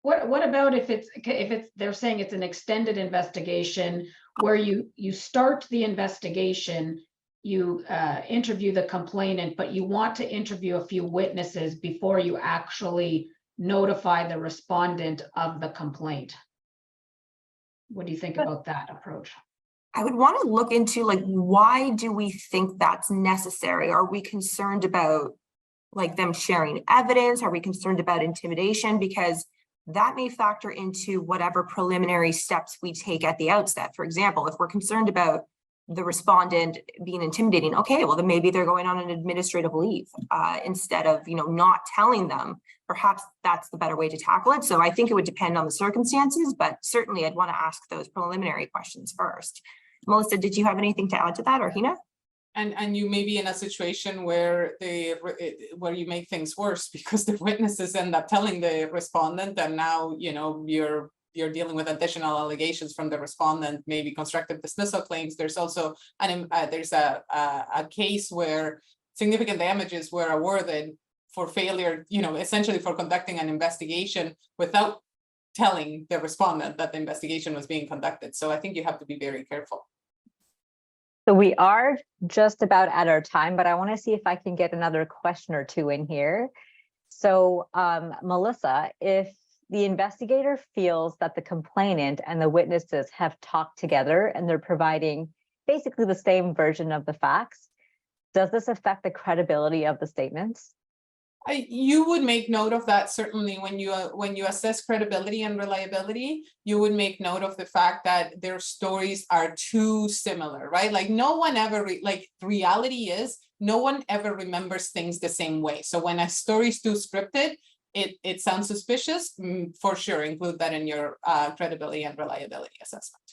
What about if they're saying it's an extended investigation where you start the investigation, you interview the complainant, but you want to interview a few witnesses before you actually notify the respondent of the complaint? What do you think about that approach? I would want to look into, like, why do we think that's necessary? Are we concerned about like them sharing evidence? Are we concerned about intimidation? Because that may factor into whatever preliminary steps we take at the outset. For example, if we're concerned about the respondent being intimidating, okay, well then maybe they're going on an administrative leave instead of, not telling them. Perhaps that's the better way to tackle it. So I think it would depend on the circumstances, but certainly I'd want to ask those preliminary questions first. Melissa, did you have anything to add to that, or Hina? And you may be in a situation where you make things worse because the witnesses end up telling the respondent, and now you're dealing with additional allegations from the respondent, maybe constructive dismissal claims. There's also there's a case where significant damages were awarded for failure, essentially for conducting an investigation without telling the respondent that the investigation was being conducted. So I think you have to be very careful. So we are just about at our time, but I want to see if I can get another question or two in here. So Melissa, if the investigator feels that the complainant and the witnesses have talked together and they're providing basically the same version of the facts, does this affect the credibility of the statements? You would make note of that. Certainly when you assess credibility and reliability, you would make note of the fact that their stories are too similar, right? Like no one ever, reality is no one ever remembers things the same way. So when a story is too scripted, it sounds suspicious. For sure, include that in your credibility and reliability assessment.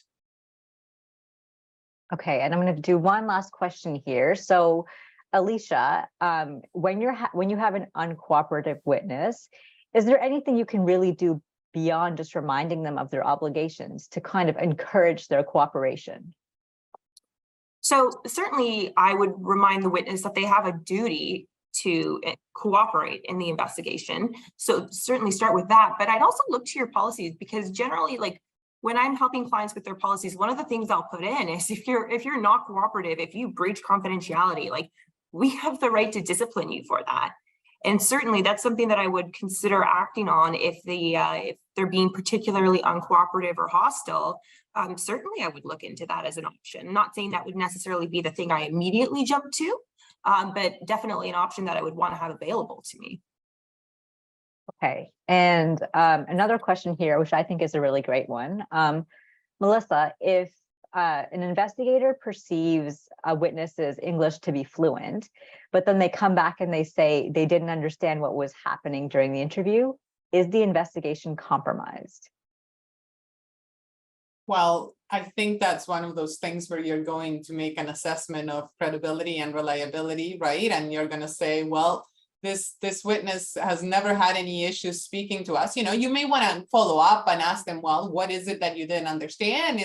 Okay, and I'm going to do one last question here. So Alicia, when you have an uncooperative witness, is there anything you can really do beyond just reminding them of their obligations to kind of encourage their cooperation? So certainly I would remind the witness that they have a duty to cooperate in the investigation. So certainly start with that, but I'd also look to your policies, because generally, like when I'm helping clients with their policies, one of the things I'll put in is if you're not cooperative, if you breach confidentiality, like we have the right to discipline you for that. And certainly that's something that I would consider acting on if they're being particularly uncooperative or hostile. Certainly I would look into that as an option. Not saying that would necessarily be the thing I immediately jump to, but definitely an option that I would want to have available to me. Okay, and another question here, which I think is a really great one. Melissa, if an investigator perceives a witness's English to be fluent, but then they come back and they say they didn't understand what was happening during the interview, is the investigation compromised? Well, I think that's one of those things where you're going to make an assessment of credibility and reliability, right? And you're going to say, well, this witness has never had any issues speaking to us. You may want to follow up and ask them, well, what is it that you didn't understand?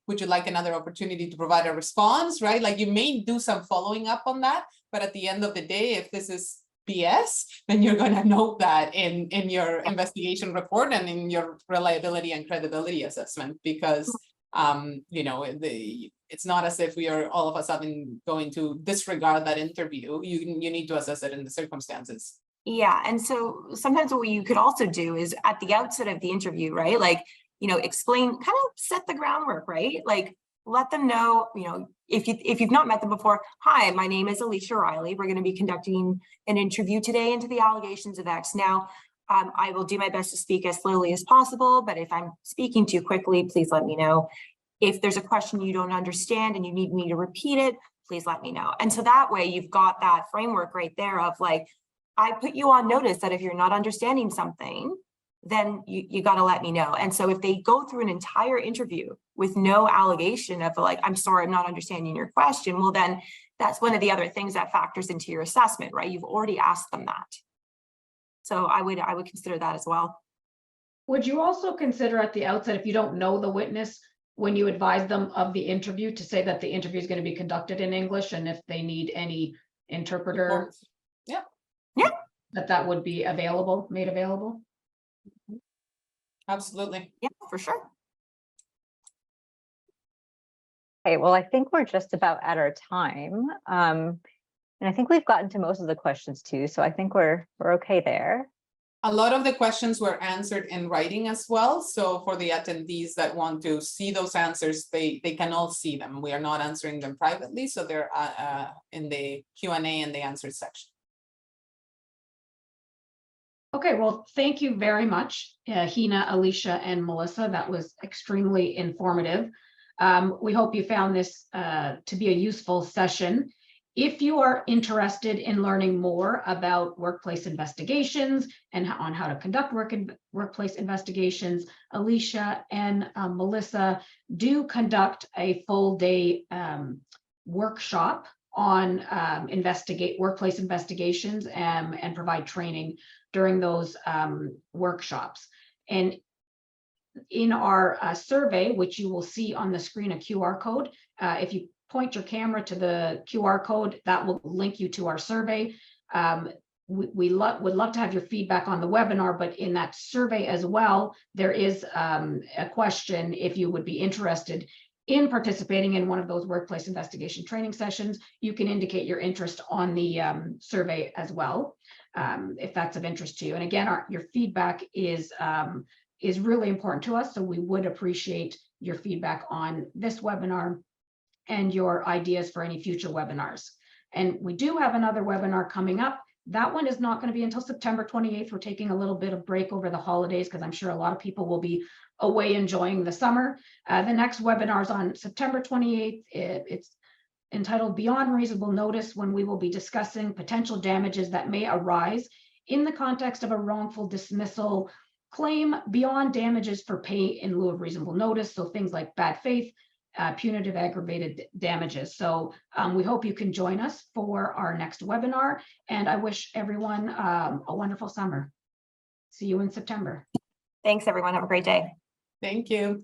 Would you like another opportunity to provide a response, right? Like you may do some following up on that, but at the end of the day, if this is BS, then you're going to note that in your investigation report and in your reliability and credibility assessment, because it's not as if we are all of a sudden going to disregard that interview. You need to assess it in the circumstances. Yeah, and so sometimes what you could also do is at the outset of the interview, right? Like, explain, kind of set the groundwork, right? Like let them know, if you've not met them before, hi, my name is Alicia Riley. We're going to be conducting an interview today into the allegations of X. Now, I will do my best to speak as slowly as possible, but if I'm speaking too quickly, please let me know. If there's a question you don't understand and you need me to repeat it, please let me know. And so that way you've got that framework right there of like, I put you on notice that if you're not understanding something, then you got to let me know. And so if they go through an entire interview with no allegation of like, I'm sorry, I'm not understanding your question, well, then that's one of the other things that factors into your assessment, right? You've already asked them that. So I would consider that as well. Would you also consider at the outset, if you don't know the witness, when you advise them of the interview, to say that the interview is going to be conducted in English, and if they need any interpreter, Yep. Yeah. that would be available, made available? Absolutely. Yeah, for sure. Okay, well, I think we're just about at our time. And I think we've gotten to most of the questions too, so I think we're okay there. A lot of the questions were answered in writing as well. So for the attendees that want to see those answers, they can all see them. We are not answering them privately, so they're in the Q&A and the answer section. Okay, well, thank you very much, Hina, Alicia, and Melissa. That was extremely informative. We hope you found this to be a useful session. If you are interested in learning more about workplace investigations and on how to conduct workplace investigations, Alicia and Melissa do conduct a full day workshop on workplace investigations and provide training during those workshops. And in our survey, which you will see on the screen, a QR code, if you point your camera to the QR code, that will link you to our survey. We would love to have your feedback on the webinar, but in that survey as well, there is a question if you would be interested in participating in one of those workplace investigation training sessions. You can indicate your interest on the survey as well, if that's of interest to you. And again, your feedback is really important to us, so we would appreciate your feedback on this webinar and your ideas for any future webinars. And we do have another webinar coming up. That one is not going to be until September 28th. We're taking a little bit of break over the holidays because I'm sure a lot of people will be away enjoying the summer. The next webinar is on September 28th. It's entitled Beyond Reasonable Notice, when we will be discussing potential damages that may arise in the context of a wrongful dismissal claim beyond damages for pay in lieu of reasonable notice. So things like bad faith, punitive aggravated damages. So we hope you can join us for our next webinar, and I wish everyone a wonderful summer. See you in September. Thanks, everyone. Have a great day. Thank you.